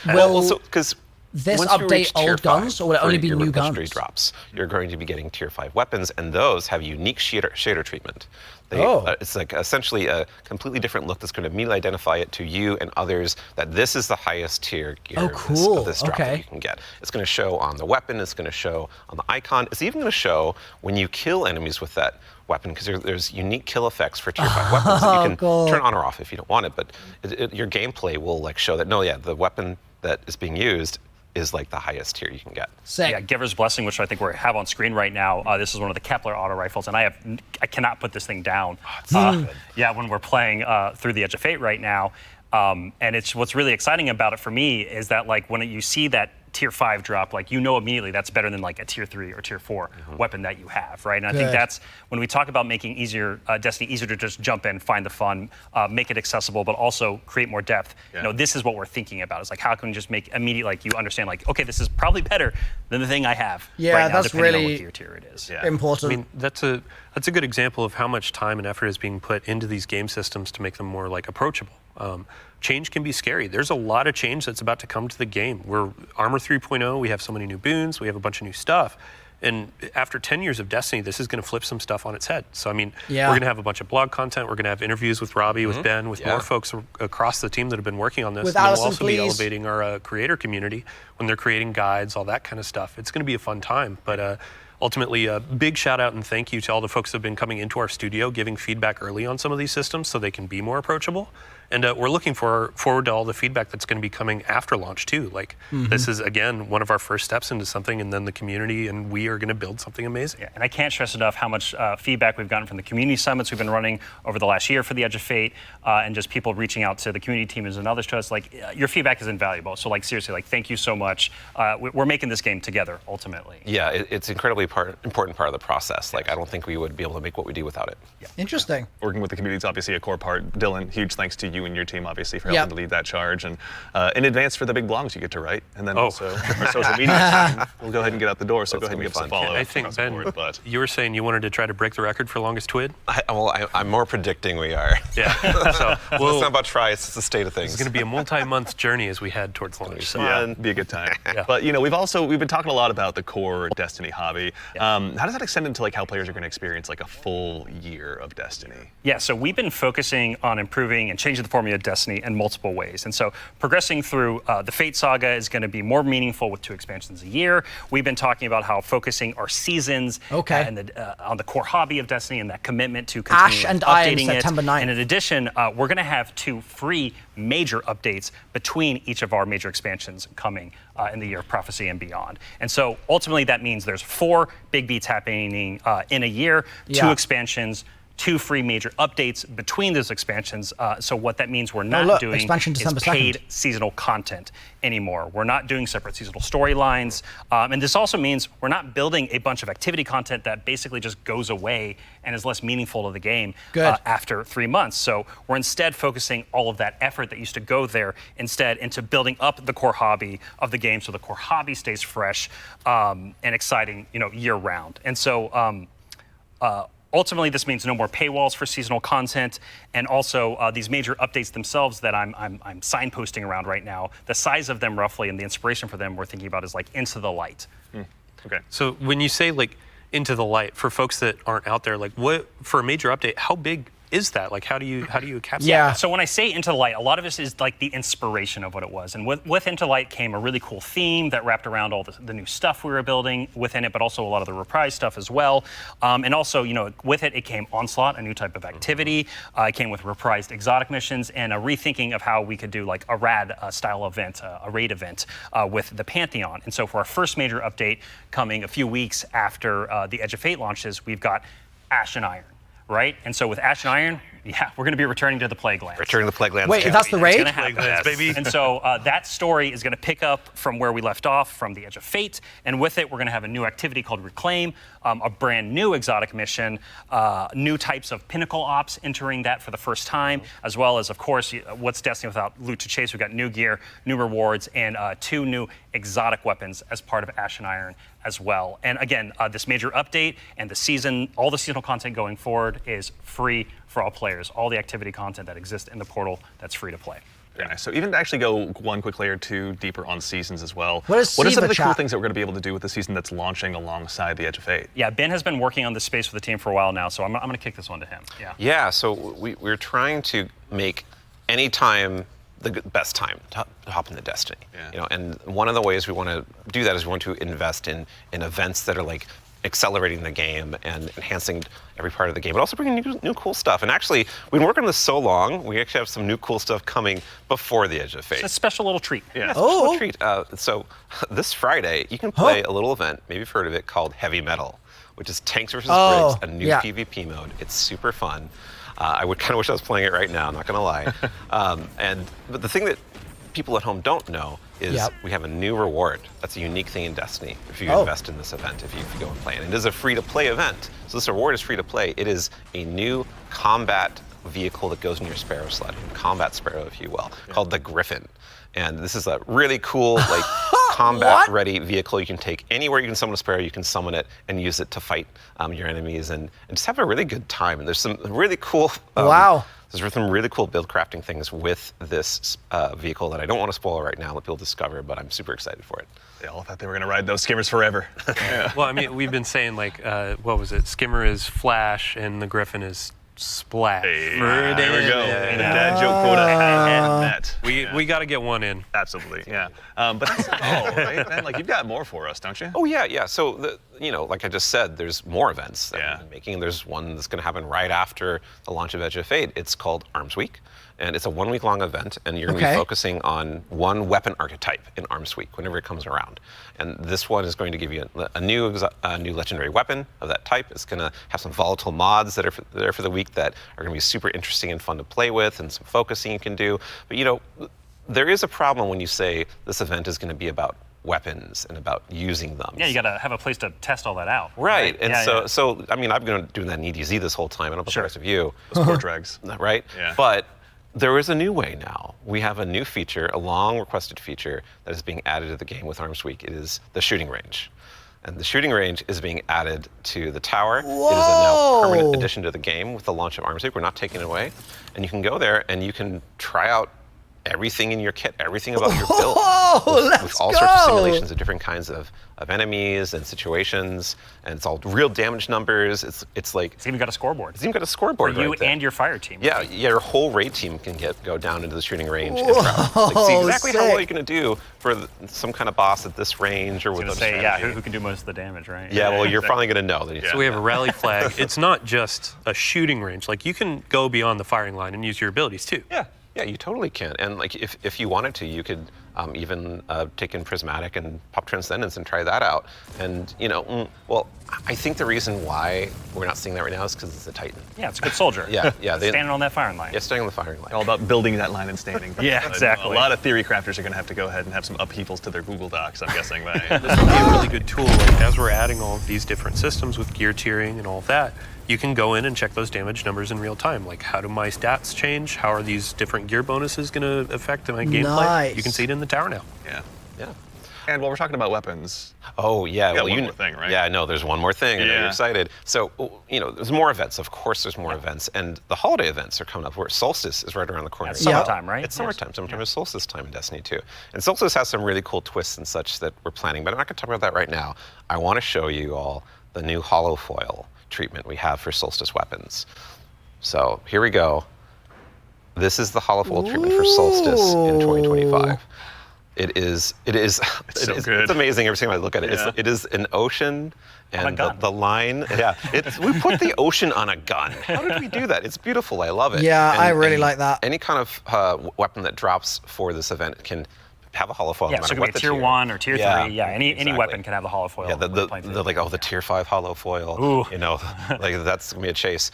Well, Also, because this Once you update reach tier old guns, 5 or will it for only be your new mystery guns? drops, you're going to be getting tier 5 weapons, and those have unique shader treatment. It's like essentially a completely different look that's going to immediately identify it to you and others that this is the highest tier gear of this drop that you can get. It's going to show on the weapon, it's going to show on the icon, it's even going to show when you kill enemies with that weapon, because there's unique kill effects for tier 5 weapons that you can turn on or off if you don't want it, but your gameplay will like show that, no, yeah, the weapon that is being used is like the highest tier you can get. Sick. Yeah, Giver's Blessing, which I think we have on screen right now. This is one of the Kepler auto rifles, and I cannot put this thing down. Yeah, when we're playing through the Edge of Fate right now, and it's what's really exciting about it for me is that like when you see that tier 5 drop, like you know immediately that's better than like a tier 3 or tier 4 weapon that you have, right? And I think that's when we talk about making Destiny easier to just jump in, find the fun, make it accessible, but also create more depth. You know, this is what we're thinking about. It's like how can we just make immediate, like you understand, like okay, this is probably better than the thing I have. Yeah, right now, that's depending on really what tier it is. important. I mean, that's a good example of how much time and effort is being put into these game systems to make them more like approachable. Change can be scary. There's a lot of change that's about to come to the game. We're Armor 3.0, we have so many new boons, we have a bunch of new stuff. And after 10 years of Destiny, this is going to flip some stuff on its head. So, I mean, we're going to have a bunch of blog content. We're going to have interviews with Robbie, with Ben, with more folks across the team that have been working on this. With and Allison, we'll also please. be elevating our creator community when they're creating guides, all that kind of stuff. It's going to be a fun time. But ultimately, a big shout out and thank you to all the folks that have been coming into our studio, giving feedback early on some of these systems so they can be more approachable. And we're looking forward to all the feedback that's going to be coming after launch too. Like this is again one of our first steps into something, and then the community and we are going to build something amazing. Yeah, and I can't stress enough how much feedback we've gotten from the community summits we've been running over the last year for the Edge of Fate, and just people reaching out to the community teams and others to us. Like your feedback is invaluable. So like seriously, like thank you so much. We're making this game together ultimately. Yeah, it's incredibly important part of the process. Like I don't think we would be able to make what we do without it. Yeah. Interesting. Working with the community is obviously a core part. Dylan, huge thanks to you and your team, obviously, for helping to lead that charge. And in advance for the big blogs you get to write. And then also our social media team will go ahead and get out the door. So go ahead and give us a follow. I think, Ben, you were saying you wanted to try to break the record for longest twid? I'm more predicting we are. Yeah. So it's not about try, it's the state of things. It's going to be a multi-month journey as we head towards launch. So. Yeah, be a good time. But you know, we've been talking a lot about the core Destiny hobby. How does that extend into like how players are going to experience like a full year of Destiny? Yeah, so we've been focusing on improving and changing the formula of Destiny in multiple ways. And so progressing through the Fate Saga is going to be more meaningful with 2 expansions a year. We've been talking about how focusing our seasons and on the core hobby of Destiny and that commitment to continue updating September 9th. And in addition, we're going to have 2 free major updates between each of our major expansions coming in the year of prophecy and beyond. And so ultimately that means there's 4 big beats happening in a year, 2 expansions, 2 free major updates between those expansions. So what that means we're not doing is paid seasonal content anymore. We're not doing separate seasonal storylines. And this also means we're not building a bunch of activity content that basically just goes away and is less meaningful to the game after 3 months. So we're instead focusing all of that effort that used to go there instead into building up the core hobby of the game so the core hobby stays fresh and exciting, year round. And so ultimately, this means no more paywalls for seasonal content, and also these major updates themselves that I'm signposting around right now. The size of them, roughly, and the inspiration for them, we're thinking about is like Into the Light. Okay. So when you say like Into the Light, for folks that aren't out there, like what for a major update, how big is that? Like, how do you encapsulate? Yeah. So when I say Into the Light, a lot of this is like the inspiration of what it was. And with Into the Light came a really cool theme that wrapped around all the new stuff we were building within it, but also a lot of the reprise stuff as well. And also, with it came Onslaught, a new type of activity. It came with reprised exotic missions and a rethinking of how we could do like a rad style event, a raid event with the Pantheon. And so for our first major update coming a few weeks after the Edge of Fate launches, we've got Ash and Iron. Right? And so with Ash and Iron, we're going to be returning to the Plague Lands. Returning to the Plague Lands. Wait, that's the raid? Plague Lands, baby. And so that story is going to pick up from where we left off from the Edge of Fate. And with it, we're going to have a new activity called Reclaim, a brand new exotic mission, new types of pinnacle ops entering that for the first time, as well as, of course, what's Destiny without loot to chase? We've got new gear, new rewards, and 2 new exotic weapons as part of Ash and Iron as well. And again, this major update and all the seasonal content going forward is free for all players. All the activity content that exists in the portal, that's free to play. Very nice. So even to actually go one quick layer two deeper on seasons as well. What is What are some of the Siva cool chat? things that we're going to be able to do with the season that's launching alongside the Edge of Fate? Yeah, Ben has been working on this space for the team for a while now, so I'm going to kick this one to him. Yeah. Yeah, so we're trying to make any time the best time to hop into Destiny. Yeah. You know, and one of the ways we want to do that is we want to invest in events that are like accelerating the game and enhancing every part of the game, but also bringing new cool stuff. And actually, we've been working on this so long, we actually have some new cool stuff coming before the Edge of Fate. It's a special little treat. Yeah, it's a special treat. So this Friday, you can play a little event, maybe you've heard of it, called Heavy Metal, which is tanks versus bricks, a new PvP mode. It's super fun. I would kind of wish I was playing it right now, I'm not going to lie. But the thing that people at home don't know is we have a new reward. That's a unique thing in Destiny if you invest in this event, if you go and play it. And it is a free-to-play event. So this reward is free to play. It is a new combat vehicle that goes in your Sparrow sled, combat Sparrow, if you will, called the Griffin. And this is a really cool, like, combat-ready vehicle you can take anywhere you can summon a Sparrow. You can summon it and use it to fight your enemies and just have a really good time. And there's some really cool there's some really cool build crafting things with this vehicle that I don't want to spoil right now, let people discover, but I'm super excited for it. They all thought they were going to ride those skimmers forever. Well, I mean, we've been saying, like, what was it? Skimmer is Flash and the Griffin is Splash. Hey, there we go. And a dad joke quota and that. We got to get one in. Absolutely, yeah. But that's all, right? Man, like, you've got more for us, don't you? Oh, yeah. So, like I just said, there's more events that we've been making. There's one that's going to happen right after the launch of Edge of Fate. It's called Arms Week. And it's a 1 week long event, and you're going to be focusing on one weapon archetype in Arms Week whenever it comes around. And this one is going to give you a new legendary weapon of that type. It's going to have some volatile mods that are there for the week that are going to be super interesting and fun to play with, and some focusing you can do. But there is a problem when you say this event is going to be about weapons and about using them. Yeah, you got to have a place to test all that out. Right. And so I mean, I've been doing that in EDZ this whole time. I don't know about the rest of you. Those poor dregs. Right? Yeah. But there is a new way now. We have a new feature, a long requested feature that is being added to the game with Arms Week. It is the shooting range. And the shooting range is being added to the tower. Whoa. It is a now permanent addition to the game with the launch of Arms Week. We're not taking it away. And you can go there and you can try out everything in your kit, everything about your build. With all sorts of simulations of different kinds of enemies and situations, and it's all real damage numbers. It's like It's even got a scoreboard. It's even got a scoreboard for you right there. and your fire team. Yeah, your whole raid team can go down into the shooting range and see exactly how well you're going to do for some kind of boss at this range or with I was going to say, who can do most of the damage, right? Yeah, well, you're finally going to know. So we have a rally flag. It's not just a shooting range. Like, you can go beyond the firing line and use your abilities too. Yeah, you totally can. And like, if you wanted to, you could even take in Prismatic and pop Transcendence and try that out. And well, I think the reason why we're not seeing that right now is because it's a Titan. Yeah, it's a good soldier. Yeah. Standing on that firing line. Yeah, standing on the firing line. All about building that line and standing. Yeah, exactly. A lot of theory crafters are going to have to go ahead and have some upheavals to their Google Docs, I'm guessing. This will be a really good tool. Like, as we're adding all of these different systems with gear tiering and all of that, you can go in and check those damage numbers in real time. Like, how do my stats change? How are these different gear bonuses going to affect my gameplay? Nice. You can see it in the tower now. Yeah. Yeah. And while we're talking about weapons, oh yeah, well, one more thing, right? Yeah, no, there's one more thing. I know you're excited. So there's more events. Of course, there's more events, and the holiday events are coming up. Where Solstice is right around the corner. It's summertime, right? It's summertime. Summertime is Solstice time in Destiny 2, and Solstice has some really cool twists and such that we're planning. But I'm not going to talk about that right now. I want to show you all the new hollow foil treatment we have for Solstice weapons. So here we go. This is the hollow foil treatment for Solstice in 2025. It is good. It's amazing every time I look at it. Yeah. It is an ocean and gun. the line. Yeah, we put the ocean on a gun. How did we do that? It's beautiful. I love it. Yeah, And- I really and like that. Any kind of weapon that drops for this event can have a hollow foil. Yeah, no so matter it could be what a tier 1 or tier 3. Yeah, any exactly. weapon can have the hollow foil. Yeah, the tier 5 hollow foil. Ooh. Like that's gonna be a chase.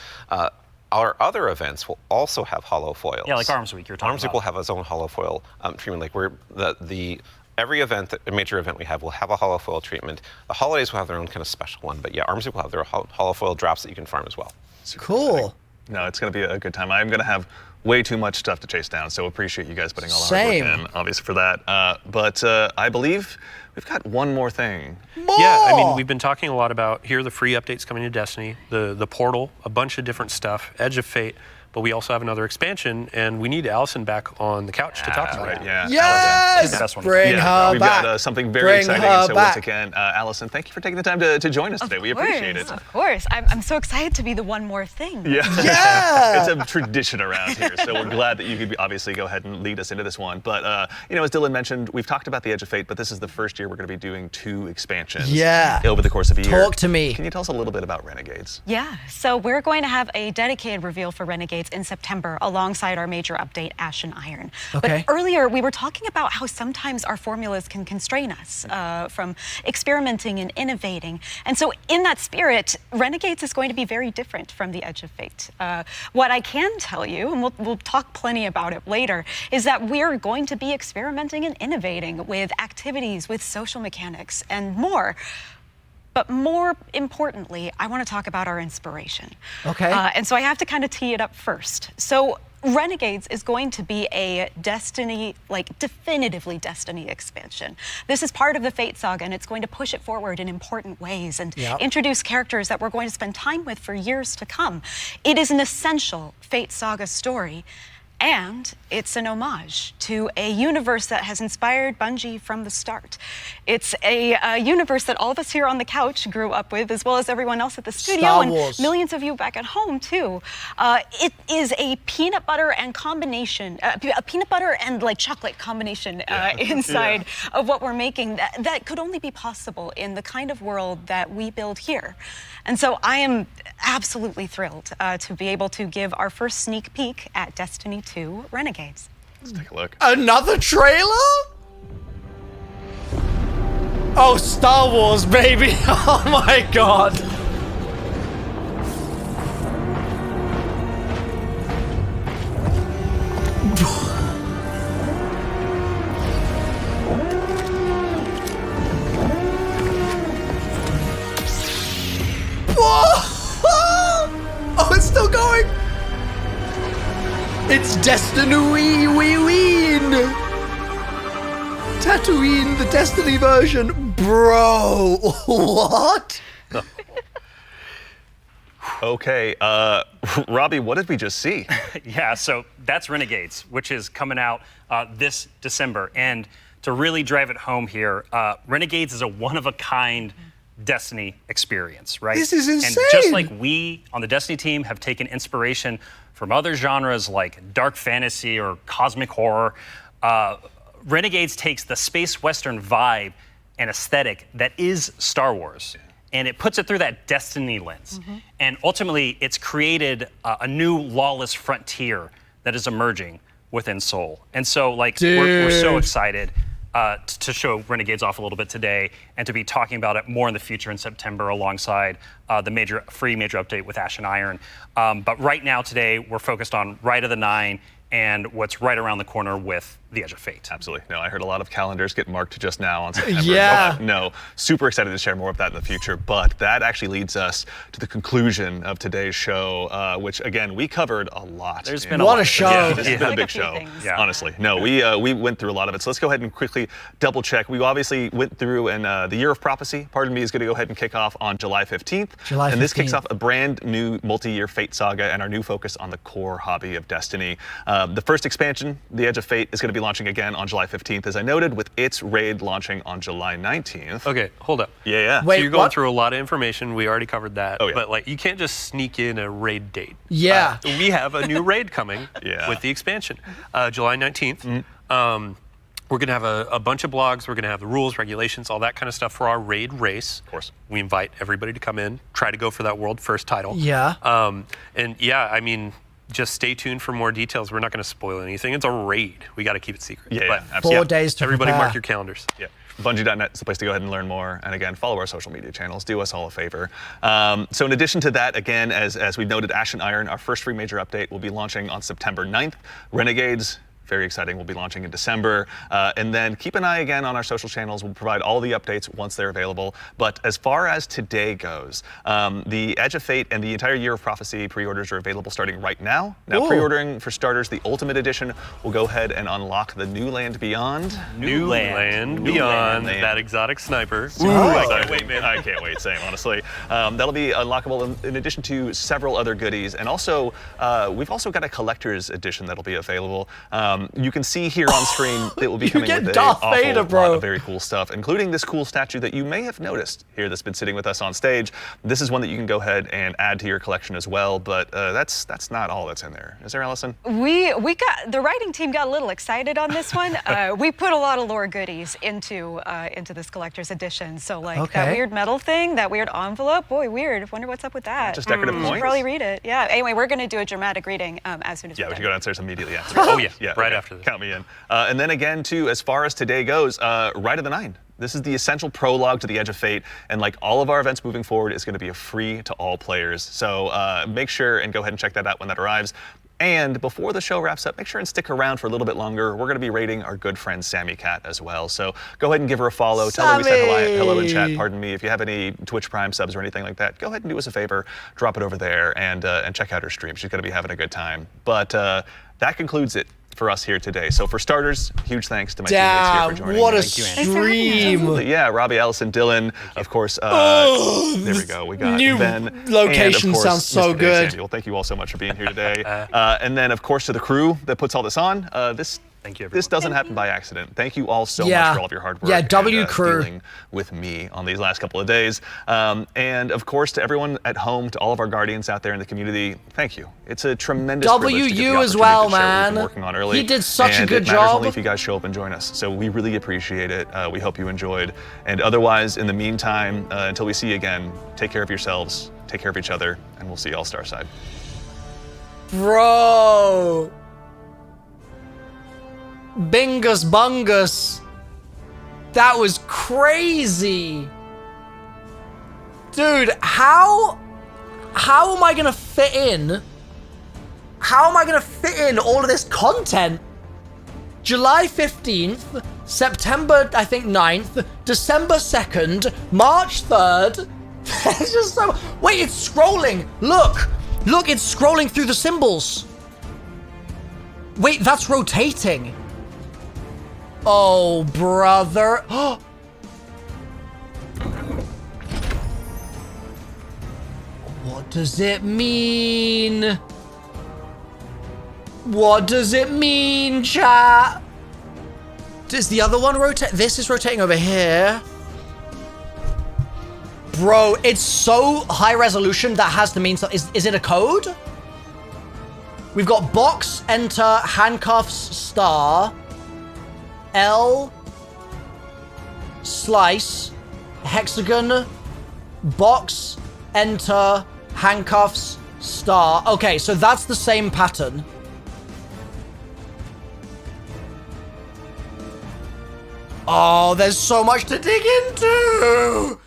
Our other events will also have hollow foils. Yeah, like Arms Week you're talking Arms Week about. will have its own hollow foil treatment. Like every event, a major event we have, will have a hollow foil treatment. The holidays will have their own kind of special one, but yeah, Arms Week will have their hollow foil drops that you can farm as well. Cool. No, it's going to be a good time. I'm going to have way too much stuff to chase down, so appreciate you guys putting all the hard work in, obviously, for that. But I believe we've got one more thing. Yeah, I mean, we've been talking a lot about, here are the free updates coming to Destiny, the portal, a bunch of different stuff, Edge of Fate. but we also have another expansion, and we need Allison back on the couch to talk about Right, it. yeah. Yes! She's the best one. Bring her We've back. got something very Bring exciting. her So back. once again, Allison, thank you for taking the time to join us today. We appreciate it. Of course. I'm so excited to be the one more thing. Yeah. Yeah. It's a tradition around here, so we're glad that you could obviously go ahead and lead us into this one. But, you know, as Dylan mentioned, we've talked about the Edge of Fate, but this is the first year we're going to be doing 2 expansions over the course of a year. Talk to me. Can you tell us a little bit about Renegades? Yeah, so we're going to have a dedicated reveal for Renegades in September alongside our major update, Ash and Iron. Okay. But earlier we were talking about how sometimes our formulas can constrain us from experimenting and innovating. And so in that spirit, Renegades is going to be very different from the Edge of Fate. What I can tell you, and we'll talk plenty about it later, is that we're going to be experimenting and innovating with activities, with social mechanics, and more. But more importantly, I want to talk about our inspiration. Okay. And so I have to kind of tee it up first. So Renegades is going to be a Destiny, like definitively Destiny expansion. This is part of the Fate saga, and it's going to push it forward in important ways and introduce characters that we're going to spend time with for years to come. It is an essential Fate saga story. And it's an homage to a universe that has inspired Bungie from the start. It's a universe that all of us here on the couch grew up with, as well as everyone else at the studio, Star Wars. and millions of you back at home too. It is a peanut butter and combination, a peanut butter and like chocolate combination inside of what we're making that could only be possible in the kind of world that we build here. And so I am absolutely thrilled to be able to give our first sneak peek at Destiny 2 Renegades. Let's take a look. Another trailer? Oh, Star Wars, baby. Oh my God. Oh, it's still going. It's Destiny Ween. Tatooine, the Destiny version. Bro, what? Okay, Robbie, what did we just see? Yeah, so that's Renegades, which is coming out this December. And to really drive it home here, Renegades is a one-of-a-kind Destiny experience, right? This is insane. And just like we on the Destiny team have taken inspiration from other genres like dark fantasy or cosmic horror, Renegades takes the space western vibe and aesthetic that is Star Wars, and it puts it through that Destiny lens. And ultimately, it's created a new lawless frontier that is emerging within Seoul. And so, like, we're so excited to show Renegades off a little bit today and to be talking about it more in the future in September alongside the free major update with Ash and Iron. But right now, today, we're focused on Rite of the Nine and what's right around the corner with the Edge of Fate. Absolutely. No, I heard a lot of calendars get marked just now on September. Yeah. But no, super excited to share more of that in the future. But that actually leads us to the conclusion of today's show, which, again, we covered a lot. There's been a What lot. a show. Yeah, this has been a Like big a few show, things. Yeah. honestly. No, we went through a lot of it. So let's go ahead and quickly double check. We obviously went through, and the Year of Prophecy, pardon me, is going to go ahead and kick off on July 15th. July And this kicks 15th. off a brand new multi-year Fate saga and our new focus on the core hobby of Destiny. The first expansion, The Edge of Fate, is going to be launching again on July 15th, as I noted, with its raid launching on July 19th. Okay, hold up. Yeah. Wait, So you're going what? through a lot of information. We already covered that. Oh, yeah. But like, you can't just sneak in a raid date. Yeah. We have a new raid coming with the expansion, July 19th. We're going to have a bunch of blogs. We're going to have the rules, regulations, all that kind of stuff for our raid race. Of course. We invite everybody to come in, try to go for that world first title. Yeah. And yeah, I mean, just stay tuned for more details. We're not going to spoil anything. It's a raid. We got to keep it secret. Yeah, But absolutely. 4 days to everybody prepare. mark your calendars. Yeah. Bungie.net is the place to go ahead and learn more. And again, follow our social media channels. Do us all a favor. So in addition to that, again, as we've noted, Ash and Iron, our first free major update, will be launching on September 9th. Renegades, Very exciting. We'll be launching in December. And then keep an eye again on our social channels. We'll provide all the updates once they're available. But as far as today goes, the Edge of Fate and the entire Year of Prophecy pre-orders are available starting right now. Now, pre-ordering for starters, the Ultimate Edition will go ahead and unlock the New Land Beyond. New Land Beyond, that exotic sniper. Ooh, I can't wait, man. I can't wait, same, honestly. That'll be unlockable in addition to several other goodies. And also, we've also got a collector's edition that'll be available. You can see here on screen it will be coming with a awful lot of very cool stuff, including this cool statue that you may have noticed here that's been sitting with us on stage. This is one that you can go ahead and add to your collection as well, but that's not all that's in there. Is there, Allison? We got, the writing team got a little excited on this one. We put a lot of lore goodies into this collector's edition. So like that weird metal thing, that weird envelope, boy, weird. Wonder what's up with that. Just decorative points? You should probably read it. Yeah, anyway, we're gonna do a dramatic reading as soon as we should go downstairs immediately after. Oh yeah, right after this. Count me in. And then again, too, as far as today goes, Rite of the Nine. This is the essential prologue to the Edge of Fate, and like all of our events moving forward, is going to be a free to all players. So make sure and go ahead and check that out when that arrives. And before the show wraps up, make sure and stick around for a little bit longer. We're going to be rating our good friend Sammy Cat as well. So go ahead and give her a follow. Tell her we said hello in chat. Pardon me. If you have any Twitch Prime subs or anything like that, go ahead and do us a favor. Drop it over there and check out her stream. She's going to be having a good time. But that concludes it for us here today. So for starters, huge thanks to my teammates here for joining me. What a stream. Yeah, Robbie, Allison, Dylan, of course. There we go. We got new Ben. location and of course, sounds so Mr. good. Samuel. Thank you all so much for being here today. And then, of course, to the crew that puts all this on. Thank you, everyone. This doesn't happen by accident. Thank you all so much for all of your hard work. Yeah, W and, crew. dealing with me on these last couple of days. And of course, to everyone at home, to all of our guardians out there in the community, thank you. It's a tremendous privilege to get the as well, opportunity to share what we've man. been working on early. He did such a good it matters job. Only if you guys show up and join us. So we really appreciate it. We hope you enjoyed. And otherwise, in the meantime, until we see you again, take care of yourselves, take care of each other, and we'll see you all Starside. Bro. Bingus bungus. That was crazy. Dude, how am I gonna fit in? How am I gonna fit in all of this content? July 15th, September, I think 9th, December 2nd, March 3rd. It's just so... Wait, it's scrolling. Look, it's scrolling through the symbols. Wait, that's rotating. Oh, brother. What does it mean? What does it mean, chat? Does the other one rotate? This is rotating over here. Bro, it's so high resolution that has to mean something. Is it a code? We've got box, enter, handcuffs, star, L, slice, hexagon, box, enter, handcuffs, star. Okay, so that's the same pattern. Oh, there's so much to dig into.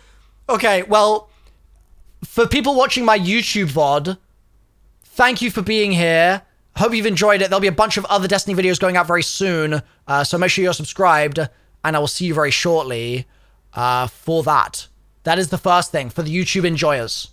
Okay, well, for people watching my YouTube VOD, thank you for being here. Hope you've enjoyed it. There'll be a bunch of other Destiny videos going out very soon, so make sure you're subscribed, and I will see you very shortly for that. That is the first thing for the YouTube enjoyers.